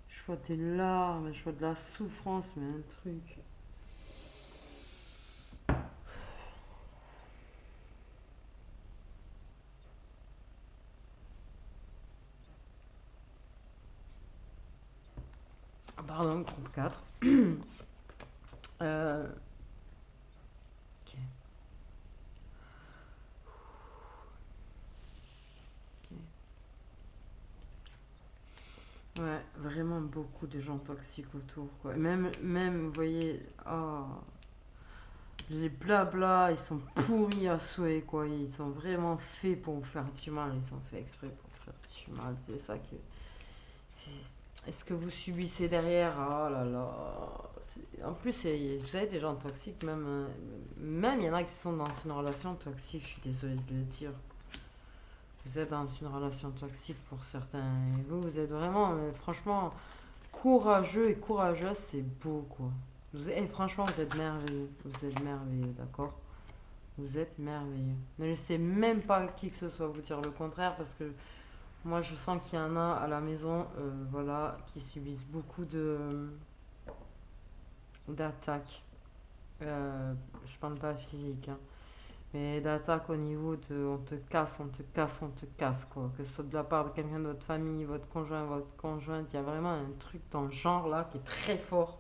Je vois des larmes, je vois de la souffrance, mais un truc. Pardon, groupe 4. Euh, ok, ok. Ouais, vraiment beaucoup de gens toxiques autour, quoi. Même, vous voyez, oh, les blabla, ils sont pourris à souhait, quoi. Ils sont vraiment faits pour vous faire du mal. Ils sont faits exprès pour vous faire du mal. C'est ça que. Est-ce que vous subissez derrière? Oh là là. En plus, vous savez, des gens toxiques, même il y en a qui sont dans une relation toxique, je suis désolée de le dire. Vous êtes dans une relation toxique pour certains. Et vous êtes vraiment, franchement, courageux et courageuse, c'est beau, quoi. Franchement, vous êtes merveilleux. Vous êtes merveilleux, d'accord? Vous êtes merveilleux. Ne laissez même pas qui que ce soit vous dire le contraire, parce que moi, je sens qu'il y en a à la maison, voilà, qui subissent beaucoup d'attaques. Je parle pas physique, hein, mais d'attaques au niveau de on te casse, on te casse, on te casse, quoi. Que ce soit de la part de quelqu'un de votre famille, votre conjointe, il y a vraiment un truc dans le genre là qui est très fort.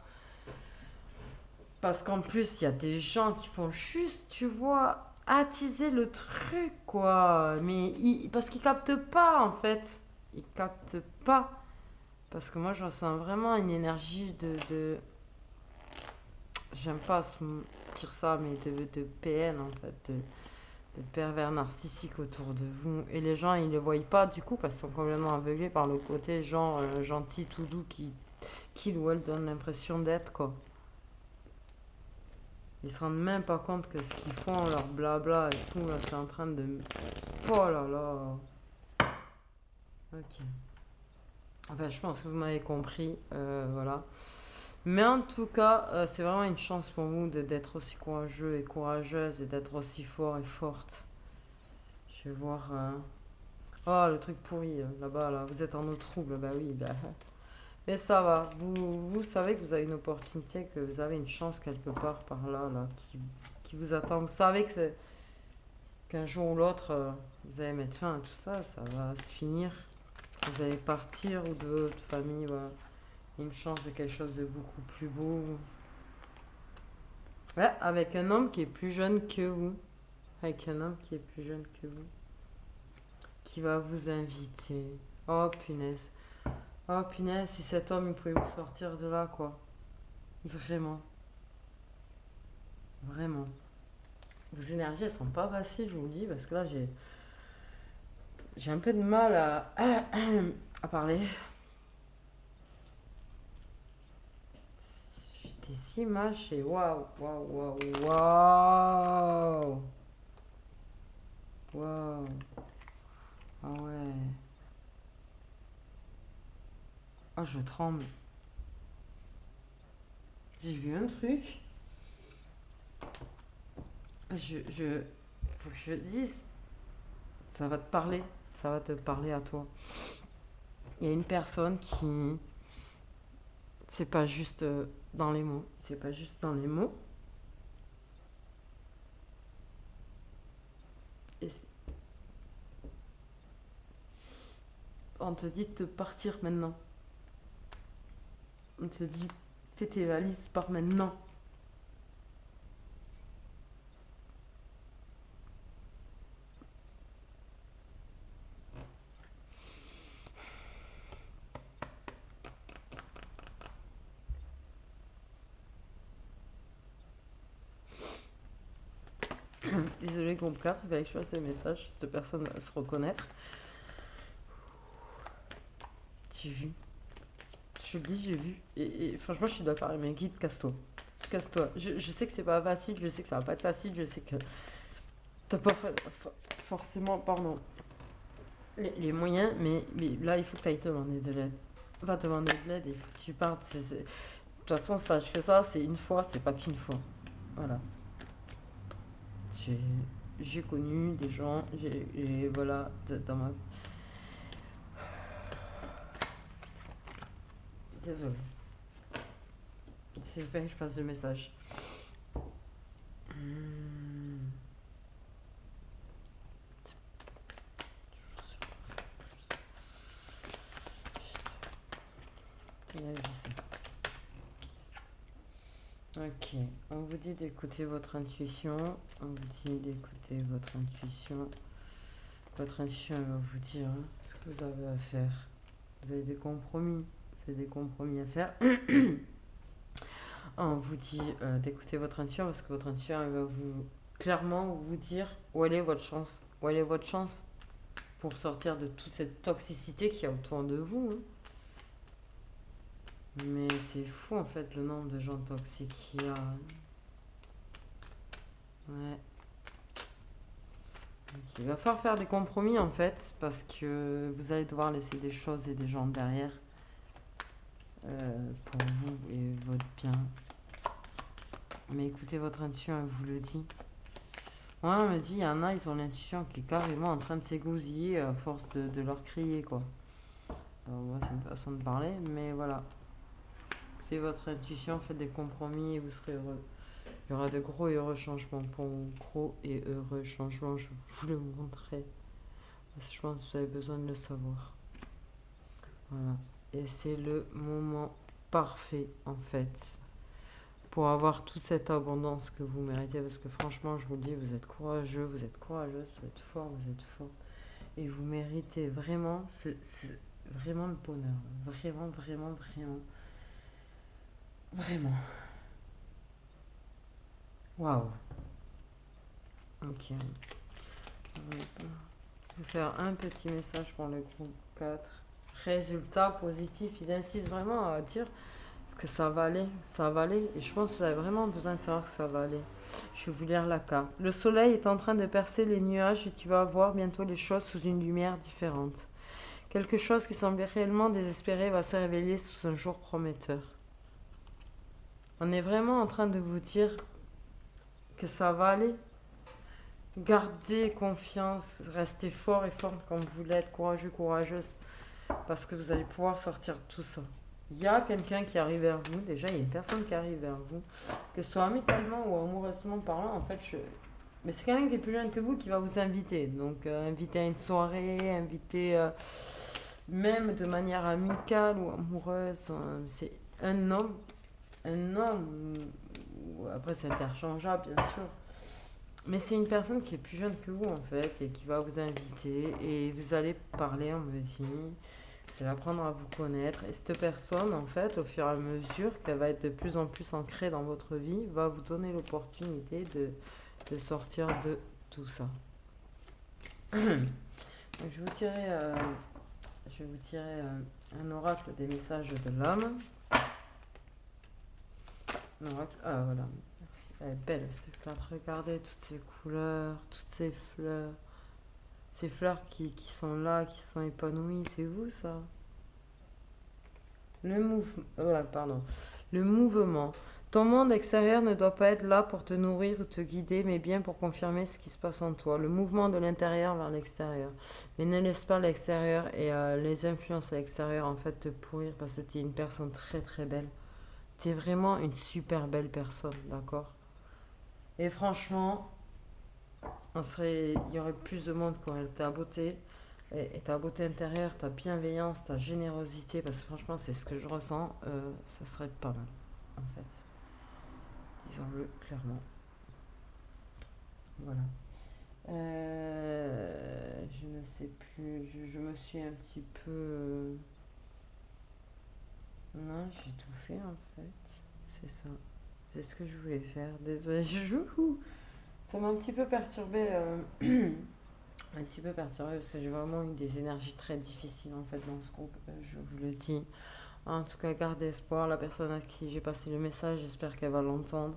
Parce qu'en plus, il y a des gens qui font juste, tu vois, attiser le truc, quoi. Parce qu'ils captent pas, en fait. Ils captent pas. Parce que moi, je ressens vraiment une énergie j'aime pas dire ça, mais de PN, en fait. De pervers narcissiques autour de vous. Et les gens, ils le voient pas, du coup, parce qu'ils sont complètement aveuglés par le côté genre gentil, tout doux, qui ou elle donne l'impression d'être, quoi. Ils se rendent même pas compte que ce qu'ils font, leur blabla et tout, là, c'est en train de. Oh là là. Ok. Enfin, je pense que vous m'avez compris. Voilà. Mais en tout cas, c'est vraiment une chance pour vous d'être aussi courageux et courageuse et d'être aussi fort et forte. Je vais voir. Oh, le truc pourri, là-bas, là. Vous êtes en eau trouble. Bah oui, bah. Mais ça va. Vous savez que vous avez une opportunité, que vous avez une chance quelque part par là, là, qui vous attend. Vous savez qu'un jour ou l'autre, vous allez mettre fin à tout ça, ça va se finir. Vous allez partir ou de votre famille, voilà. Une chance de quelque chose de beaucoup plus beau. Ouais, avec un homme qui est plus jeune que vous. Avec un homme qui est plus jeune que vous. Qui va vous inviter. Oh punaise. Oh punaise, si cet homme il pouvait vous sortir de là, quoi. Vraiment. Vraiment. Vos énergies, elles sont pas faciles, je vous le dis, parce que là, j'ai un peu de mal à parler. Des images, c'est waouh, waouh, waouh, waouh, waouh. Ah ouais. Ah, je tremble. J'ai vu un truc. Faut que je te dise, ça va te parler. Ça va te parler à toi. Il y a une personne qui. C'est pas juste dans les mots. C'est pas juste dans les mots. Et on te dit de partir maintenant. On te dit, fais tes valises, pars maintenant. Désolé, groupe 4, il fallait que je fasse ce message. Cette personne va se reconnaître. J'ai vu. Je le dis, j'ai vu. Et franchement, je suis d'accord avec mes guides, casse-toi. Casse-toi. Je sais que c'est pas facile, je sais que ça va pas être facile, je sais que t'as pas forcément, pardon, les moyens, mais là, il faut que tu ailles demander de l'aide. Va demander de l'aide, il faut que tu partes. toute façon, sache que ça, c'est une fois, c'est pas qu'une fois. Voilà. J'ai j'ai connu des gens, voilà, dans ma... Désolée. C'est fait que je passe le message. Hmm. Ouais, je sais. Ok, on vous dit d'écouter votre intuition. On vous dit d'écouter votre intuition. Votre intuition elle va vous dire ce que vous avez à faire. Vous avez des compromis. Vous avez des compromis à faire. On vous dit d'écouter votre intuition parce que votre intuition elle va vous clairement vous dire où elle est votre chance. Où elle est votre chance pour sortir de toute cette toxicité qu'il y a autour de vous. Hein. Mais c'est fou en fait le nombre de gens toxiques qu'il y a. Ouais. Il va falloir faire des compromis en fait parce que vous allez devoir laisser des choses et des gens derrière pour vous et votre bien. Mais écoutez votre intuition, elle vous le dit. Moi, on me dit, il y en a, ils ont l'intuition qui est carrément en train de s'égosiller à force de leur crier quoi. Alors moi, c'est une façon de parler, mais voilà. C'est votre intuition, faites des compromis et vous serez heureux. Il y aura de gros et heureux changements pour vous. Gros et heureux changements, je vous le montrerai. Je pense que vous avez besoin de le savoir. Voilà. Et c'est le moment parfait, en fait, pour avoir toute cette abondance que vous méritez. Parce que franchement, je vous le dis, vous êtes courageux, vous êtes courageuse, vous êtes fort, vous êtes fort. Et vous méritez vraiment, vraiment le bonheur. Vraiment, vraiment, vraiment. Vraiment. Waouh. Ok. Je vais faire un petit message pour le groupe 4. Résultat positif. Il insiste vraiment à dire que ça va aller. Ça va aller. Et je pense que vous avez vraiment besoin de savoir que ça va aller. Je vais vous lire la carte. Le soleil est en train de percer les nuages et tu vas voir bientôt les choses sous une lumière différente. Quelque chose qui semblait réellement désespéré va se révéler sous un jour prometteur. On est vraiment en train de vous dire que ça va aller. Gardez confiance, restez fort et forte comme vous l'êtes, courageux, courageuse, parce que vous allez pouvoir sortir de tout ça. Il y a quelqu'un qui arrive vers vous, déjà il y a une personne qui arrive vers vous, que ce soit amicalement ou amoureusement parlant, en fait, mais c'est quelqu'un qui est plus jeune que vous qui va vous inviter. Donc, inviter à une soirée, inviter même de manière amicale ou amoureuse. C'est un homme, après c'est interchangeable bien sûr. Mais c'est une personne qui est plus jeune que vous en fait et qui va vous inviter et vous allez parler, on me dit, vous allez apprendre à vous connaître et cette personne en fait au fur et à mesure qu'elle va être de plus en plus ancrée dans votre vie va vous donner l'opportunité de sortir de tout ça. Donc, je vais vous tirer un oracle des messages de l'homme. Un oracle, ah voilà, merci. Elle est belle cette carte, regardez toutes ces couleurs, toutes ces fleurs. Ces fleurs qui sont là, qui sont épanouies, c'est vous ça? Pardon. Le mouvement. Ton monde extérieur ne doit pas être là pour te nourrir ou te guider, mais bien pour confirmer ce qui se passe en toi. Le mouvement de l'intérieur vers l'extérieur. Mais ne laisse pas l'extérieur et les influences à l'extérieur en fait te pourrir parce que tu es une personne très très belle. Tu es vraiment une super belle personne, d'accord? Et franchement, il y aurait plus de monde qui aurait ta beauté. Et ta beauté intérieure, ta bienveillance, ta générosité, parce que franchement, c'est ce que je ressens, ça serait pas mal, en fait. Disons-le clairement. Voilà. Je ne sais plus, je me suis un petit peu... Non, j'ai tout fait, en fait. C'est ça. C'est ce que je voulais faire. Désolée, je joue. Ça m'a un petit peu perturbé. Un petit peu perturbé parce que j'ai vraiment eu des énergies très difficiles en fait dans ce groupe, je vous le dis. En tout cas, gardez espoir. La personne à qui j'ai passé le message, j'espère qu'elle va l'entendre.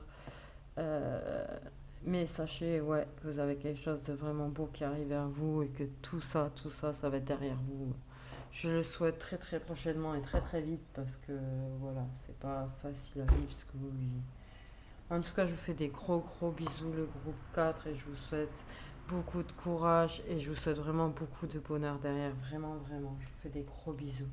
Euh, mais sachez, ouais, que vous avez quelque chose de vraiment beau qui arrive vers vous et que tout ça, ça va être derrière vous. Je le souhaite très très prochainement et très très vite parce que voilà, c'est pas facile à vivre ce que vous vivez. En tout cas, je vous fais des gros gros bisous, le groupe 4, et je vous souhaite beaucoup de courage et je vous souhaite vraiment beaucoup de bonheur derrière. Vraiment, vraiment. Je vous fais des gros bisous.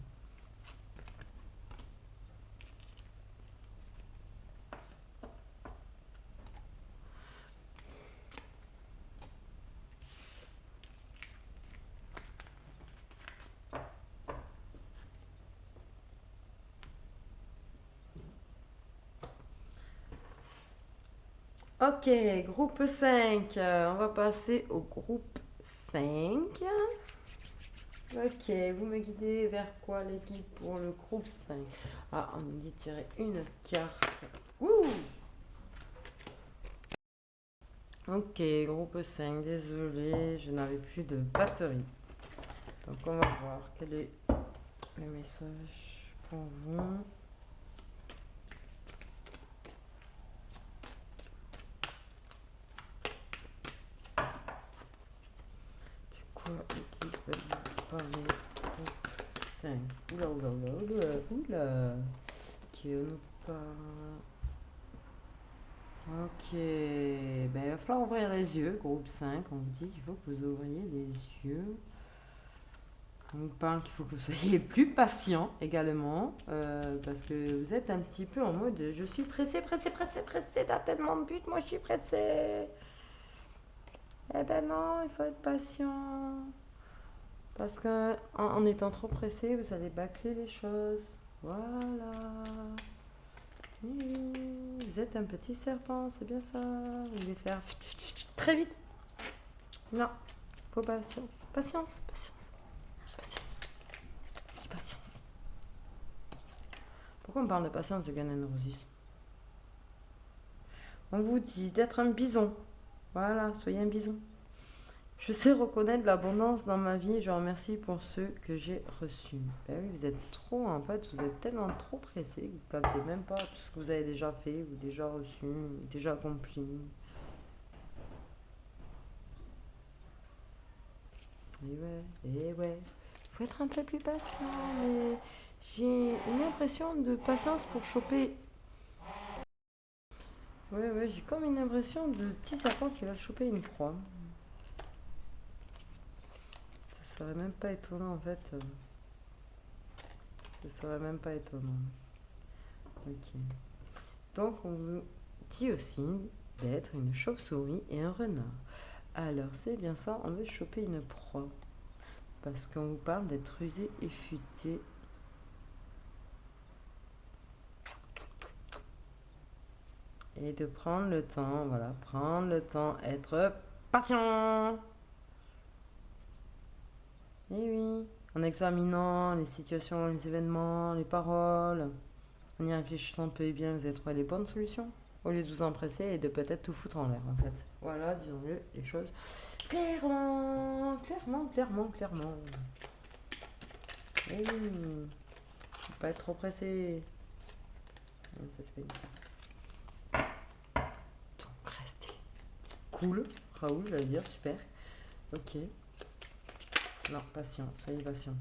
Ok, groupe 5. On va passer au groupe 5. Ok, vous me guidez vers quoi l'équipe pour le groupe 5? Ah, on nous dit de tirer une carte. Ouh! Ok, groupe 5, désolé, je n'avais plus de batterie. Donc on va voir quel est le message pour vous. Quoi l'équipe va vous parler groupe 5? Oula, oula, oula, oula, oula. Qui nous parle? Ok, ben il va falloir ouvrir les yeux, groupe 5. On vous dit qu'il faut que vous ouvriez les yeux. On vous parle qu'il faut que vous soyez plus patient également, parce que vous êtes un petit peu en mode je suis pressé, pressé, pressé, pressé d'atteindre mon but, moi je suis pressé. Eh ben non, il faut être patient. Parce que en étant trop pressé, vous allez bâcler les choses. Voilà. Oui, vous êtes un petit serpent, c'est bien ça. Vous voulez faire très vite. Non, faut patience. Patience, patience, patience. Patience. Pourquoi on parle de patience de Guns N' Roses? On vous dit d'être un bison. Voilà, soyez un bison. Je sais reconnaître l'abondance dans ma vie et je remercie pour ceux que j'ai reçus. Ben oui, vous êtes trop, en fait, vous êtes tellement trop pressé que vous ne captez même pas tout ce que vous avez déjà fait, ou déjà reçu, ou déjà accompli. Et ouais. Faut être un peu plus patient, mais j'ai une impression de patience pour choper. Ouais, j'ai comme une impression de petit serpent qui va choper une proie. Ça serait même pas étonnant en fait. Ça serait même pas étonnant. Ok. Donc on vous dit aussi d'être une chauve-souris et un renard. Alors c'est bien ça, on veut choper une proie. Parce qu'on vous parle d'être rusé et futé. Et de prendre le temps, voilà, prendre le temps, être patient. Et oui, en examinant les situations, les événements, les paroles, en y réfléchissant peu et bien, vous avez trouvé les bonnes solutions. Au lieu de vous empresser et de peut-être tout foutre en l'air, en fait. Voilà, disons-le, les choses clairement, clairement, clairement, clairement. Et oui, faut pas être trop pressé. Ça se fait une carte. Donc, restez cool. Raoul, j'allais dire, super. Ok. Non, patient, soyez patient.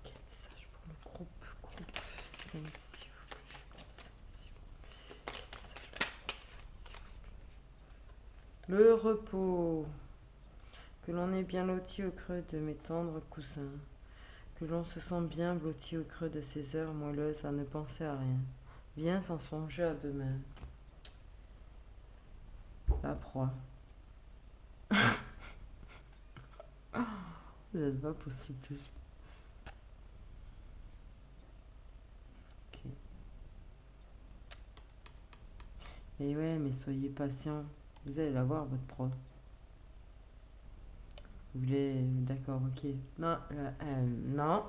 Ok, message pour le groupe 5, s'il vous plaît. Le repos. Que l'on est bien loti au creux de mes tendres coussins. Que l'on se sent bien blotti au creux de ces heures moelleuses à ne penser à rien. Viens sans songer à demain. La proie. Vous n'êtes pas possible. Ok. Et ouais, mais soyez patient. Vous allez la voir, votre proie. Vous voulez. D'accord, ok. Non, non.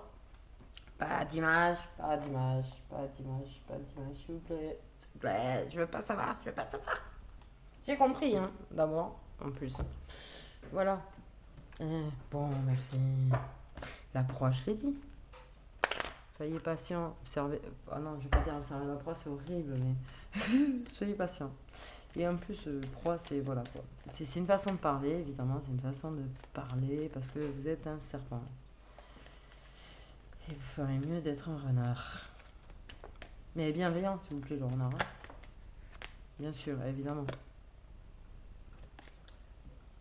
Pas d'image, pas d'image, pas d'image, pas d'image, s'il vous plaît. S'il vous plaît, je veux pas savoir, je veux pas savoir. J'ai compris, hein, d'abord, en plus. Voilà. Bon, merci. La proie, je l'ai dit. Soyez patient. Observez. Ah non, je vais pas dire observer la proie, c'est horrible, mais. Soyez patient. Et en plus, proie, c'est voilà quoi. C'est une façon de parler, évidemment, c'est une façon de parler parce que vous êtes un serpent. Et vous ferez mieux d'être un renard. Mais bienveillant, s'il vous plaît, le renard. Hein. Bien sûr, évidemment.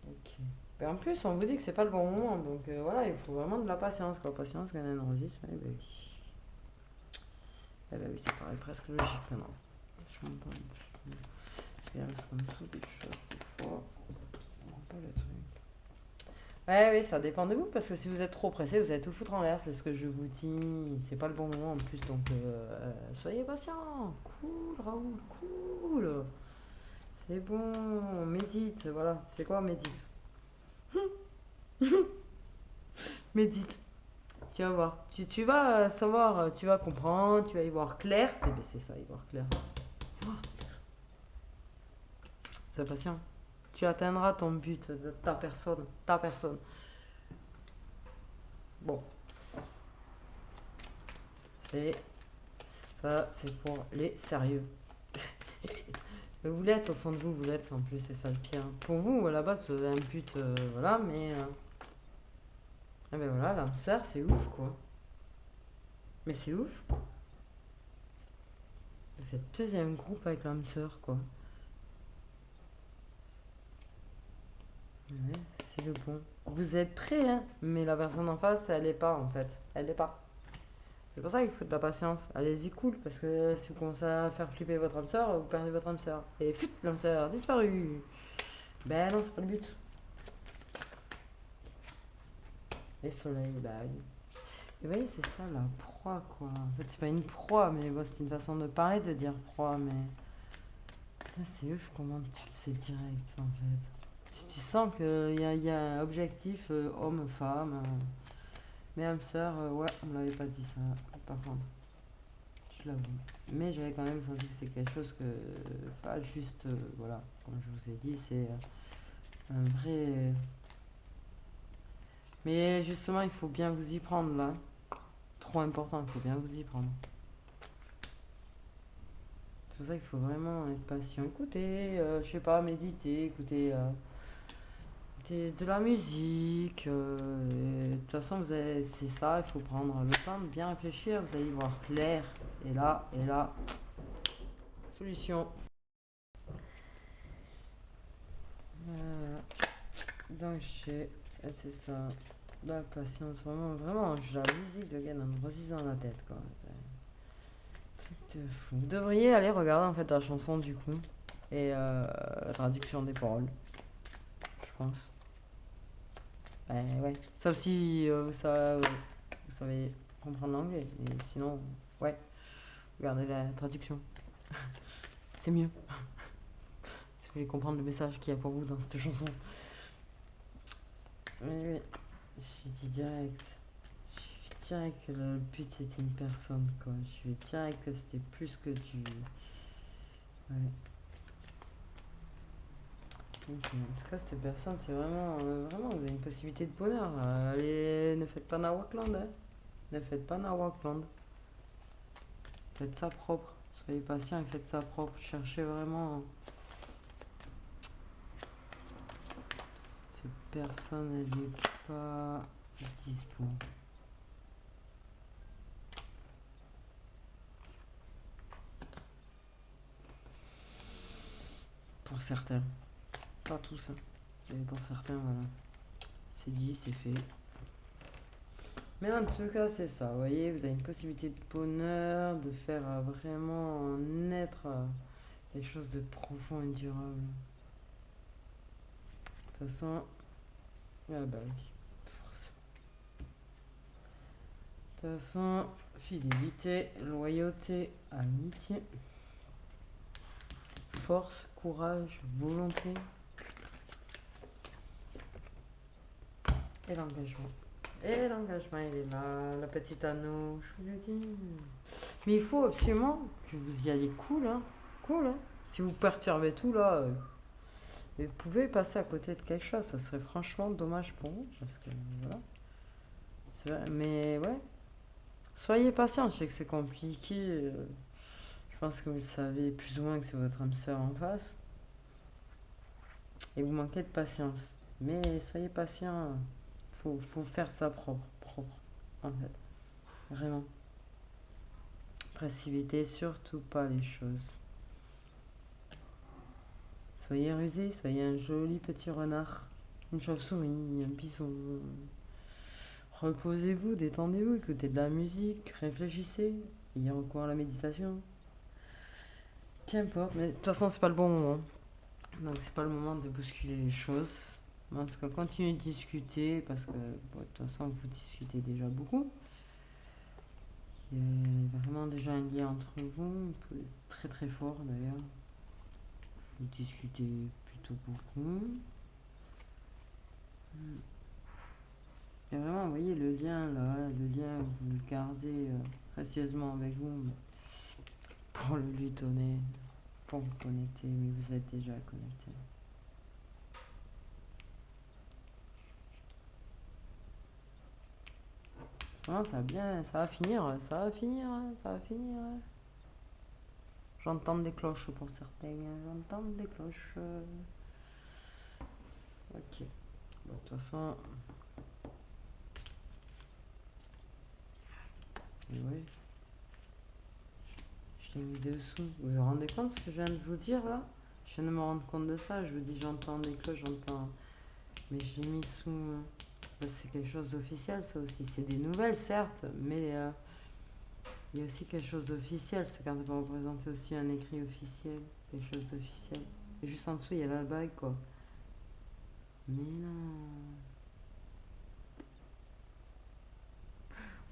Ok. Ben, en plus, on vous dit que c'est pas le bon moment, donc voilà, il faut vraiment de la patience, quoi. Patience, quand on enregistre. Eh ben oui. Eh ben oui, ça paraît presque logique maintenant. Je m'entends. C'est comme tout des choses, des fois. On voit pas le truc. Ouais, oui, ça dépend de vous, parce que si vous êtes trop pressé, vous allez tout foutre en l'air, c'est ce que je vous dis. C'est pas le bon moment en plus, donc soyez patient. Cool, Raoul, cool. C'est bon, médite, voilà. C'est quoi, médite? Médite. Tu vas voir. Tu vas savoir, tu vas comprendre, tu vas y voir clair. C'est ça, y voir clair. Sois patient. Tu atteindras ton but de ta personne. Ta personne. Bon, c'est ça, c'est pour les sérieux. Mais vous l'êtes, au fond de vous, vous l'êtes, en plus, c'est ça le pire. Pour vous, à la base, c'est un but, voilà, mais. Ah ben voilà, l'âme sœur, c'est ouf, quoi. Mais c'est ouf. Vous êtes deuxième groupe avec l'âme sœur, quoi. Ouais, c'est le bon. Vous êtes prêts, hein, mais la personne en face, elle est pas, en fait. Elle est pas. C'est pour ça qu'il faut de la patience. Allez-y, cool, parce que si vous commencez à faire flipper votre âme sœur, vous perdez votre âme sœur. Et pfft, l'âme sœur a disparu. Ben non, c'est pas le but. Et soleil, bah oui. Et vous voyez, c'est ça la proie, quoi. En fait, c'est pas une proie, mais bon, c'est une façon de parler de dire proie, mais. Putain, c'est ouf comment tu le sais direct, en fait. Tu sens qu'il y a un objectif homme-femme. Mais âme sœur, ouais, on me l'avait pas dit ça, par contre. Je l'avoue. Mais j'avais quand même senti que c'est quelque chose que. Pas juste, voilà, comme je vous ai dit, c'est un vrai. Mais justement, il faut bien vous y prendre là. Trop important, il faut bien vous y prendre. C'est pour ça qu'il faut vraiment être patient. Écoutez, je sais pas, méditer, écoutez de la musique. De toute façon, c'est ça, il faut prendre le temps de bien réfléchir. Vous allez y voir clair. Et là, solution. Voilà. Donc, c'est ça. La patience, vraiment, vraiment, j'ai la musique de Ganon me dans la tête, quoi. Truc de fou. Vous devriez aller regarder en fait la chanson du coup et la traduction des paroles, je pense. Ouais. Sauf si vous savez comprendre l'anglais. Et sinon, ouais, regardez la traduction. C'est mieux. Si vous voulez comprendre le message qu'il y a pour vous dans cette chanson. Mais oui, je dis direct. Je suis direct que le but c'était une personne, quoi. Je suis direct que c'était plus que du. Ouais. Ok. En tout cas, cette personne, c'est vraiment, vraiment, vous avez une possibilité de bonheur. Allez, ne faites pas Nawakland, hein. Ne faites pas Nawakland. Faites ça propre. Soyez patient et faites ça propre. Cherchez vraiment. Cette personne, elle n'est pas dispo. Pour certains. Pas tous, hein. Mais pour certains, voilà. C'est dit, c'est fait. Mais en tout cas, c'est ça. Vous voyez, vous avez une possibilité de bonheur, de faire vraiment naître quelque chose de profond et durable. De toute façon, ah bah oui, force. De toute façon, fidélité, loyauté, amitié, force, courage, volonté et l'engagement. Et l'engagement, il est là, la petite anneau, je vous le dis. Mais il faut absolument que vous y alliez cool, hein. Cool, hein. Si vous perturbez tout là, vous pouvez passer à côté de quelque chose. Ça serait franchement dommage pour vous. Parce que voilà. Vrai, mais ouais. Soyez patient, je sais que c'est compliqué. Je pense que vous le savez plus ou moins que c'est votre âme sœur en face. et vous manquez de patience. Mais soyez patient, faut faire ça propre, en fait. Vraiment. Précipitez surtout pas les choses. Soyez rusé, soyez un joli petit renard, une chauve-souris, un bison. Reposez-vous, détendez-vous, écoutez de la musique, réfléchissez, ayez recours à la méditation. Qu'importe, mais de toute façon, c'est pas le bon moment. Donc, c'est pas le moment de bousculer les choses. Mais en tout cas, continuez de discuter parce que, bon, de toute façon, vous discutez déjà beaucoup. Il y a vraiment déjà un lien entre vous, très très fort d'ailleurs. Vous discutez plutôt beaucoup. Et vraiment, vous voyez le lien là, le lien, vous le gardez précieusement avec vous pour le lui donner, pour vous connecter, mais vous êtes déjà connecté. Vraiment, ça va bien, ça va finir, ça va finir, ça va finir. J'entends des cloches pour certains, j'entends des cloches. Ok, bon, de toute façon, oui, je l'ai mis dessous. Vous vous rendez compte ce que je viens de vous dire là? Je viens de me rendre compte de ça, je vous dis j'entends des cloches, j'entends. Mais je l'ai mis sous. C'est quelque chose d'officiel, ça aussi. C'est des nouvelles, certes, mais il y a aussi quelque chose d'officiel. Ce carte va représenter aussi un écrit officiel, quelque chose d'officiel. Et juste en dessous, il y a la bague, quoi. Mais non.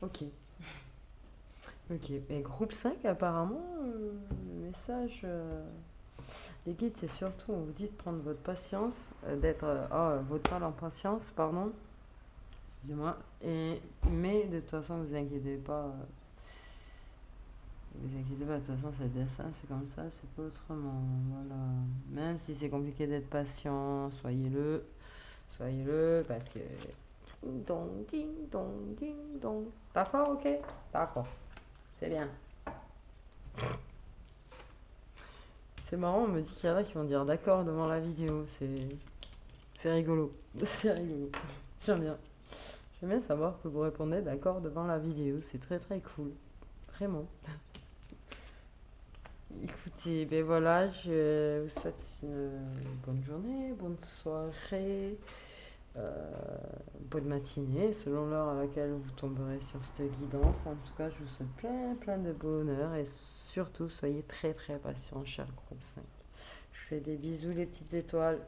Ok. Ok. Et groupe 5, apparemment, le message. Les guides, c'est surtout, on vous dit de prendre votre patience, d'être. Votre mal en patience, pardon. Excusez-moi. Mais de toute façon, vous inquiétez pas. Vous inquiétez pas, de toute façon, c'est dessin, c'est comme ça, c'est pas autrement. Voilà. Même si c'est compliqué d'être patient, soyez-le. Soyez-le, parce que. Ding dong, ding dong, ding dong. D'accord, ok? D'accord. C'est bien. C'est marrant, on me dit qu'il y en a qui vont dire d'accord devant la vidéo. C'est rigolo. C'est rigolo. J'aime bien. J'aime bien savoir que vous répondez d'accord devant la vidéo. C'est très très cool. Vraiment. Écoutez, ben voilà, je vous souhaite une bonne journée, bonne soirée, euh, bonne matinée, selon l'heure à laquelle vous tomberez sur cette guidance. En tout cas, je vous souhaite plein de bonheur et surtout, soyez très très patients, cher groupe 5. Je fais des bisous, les petites étoiles.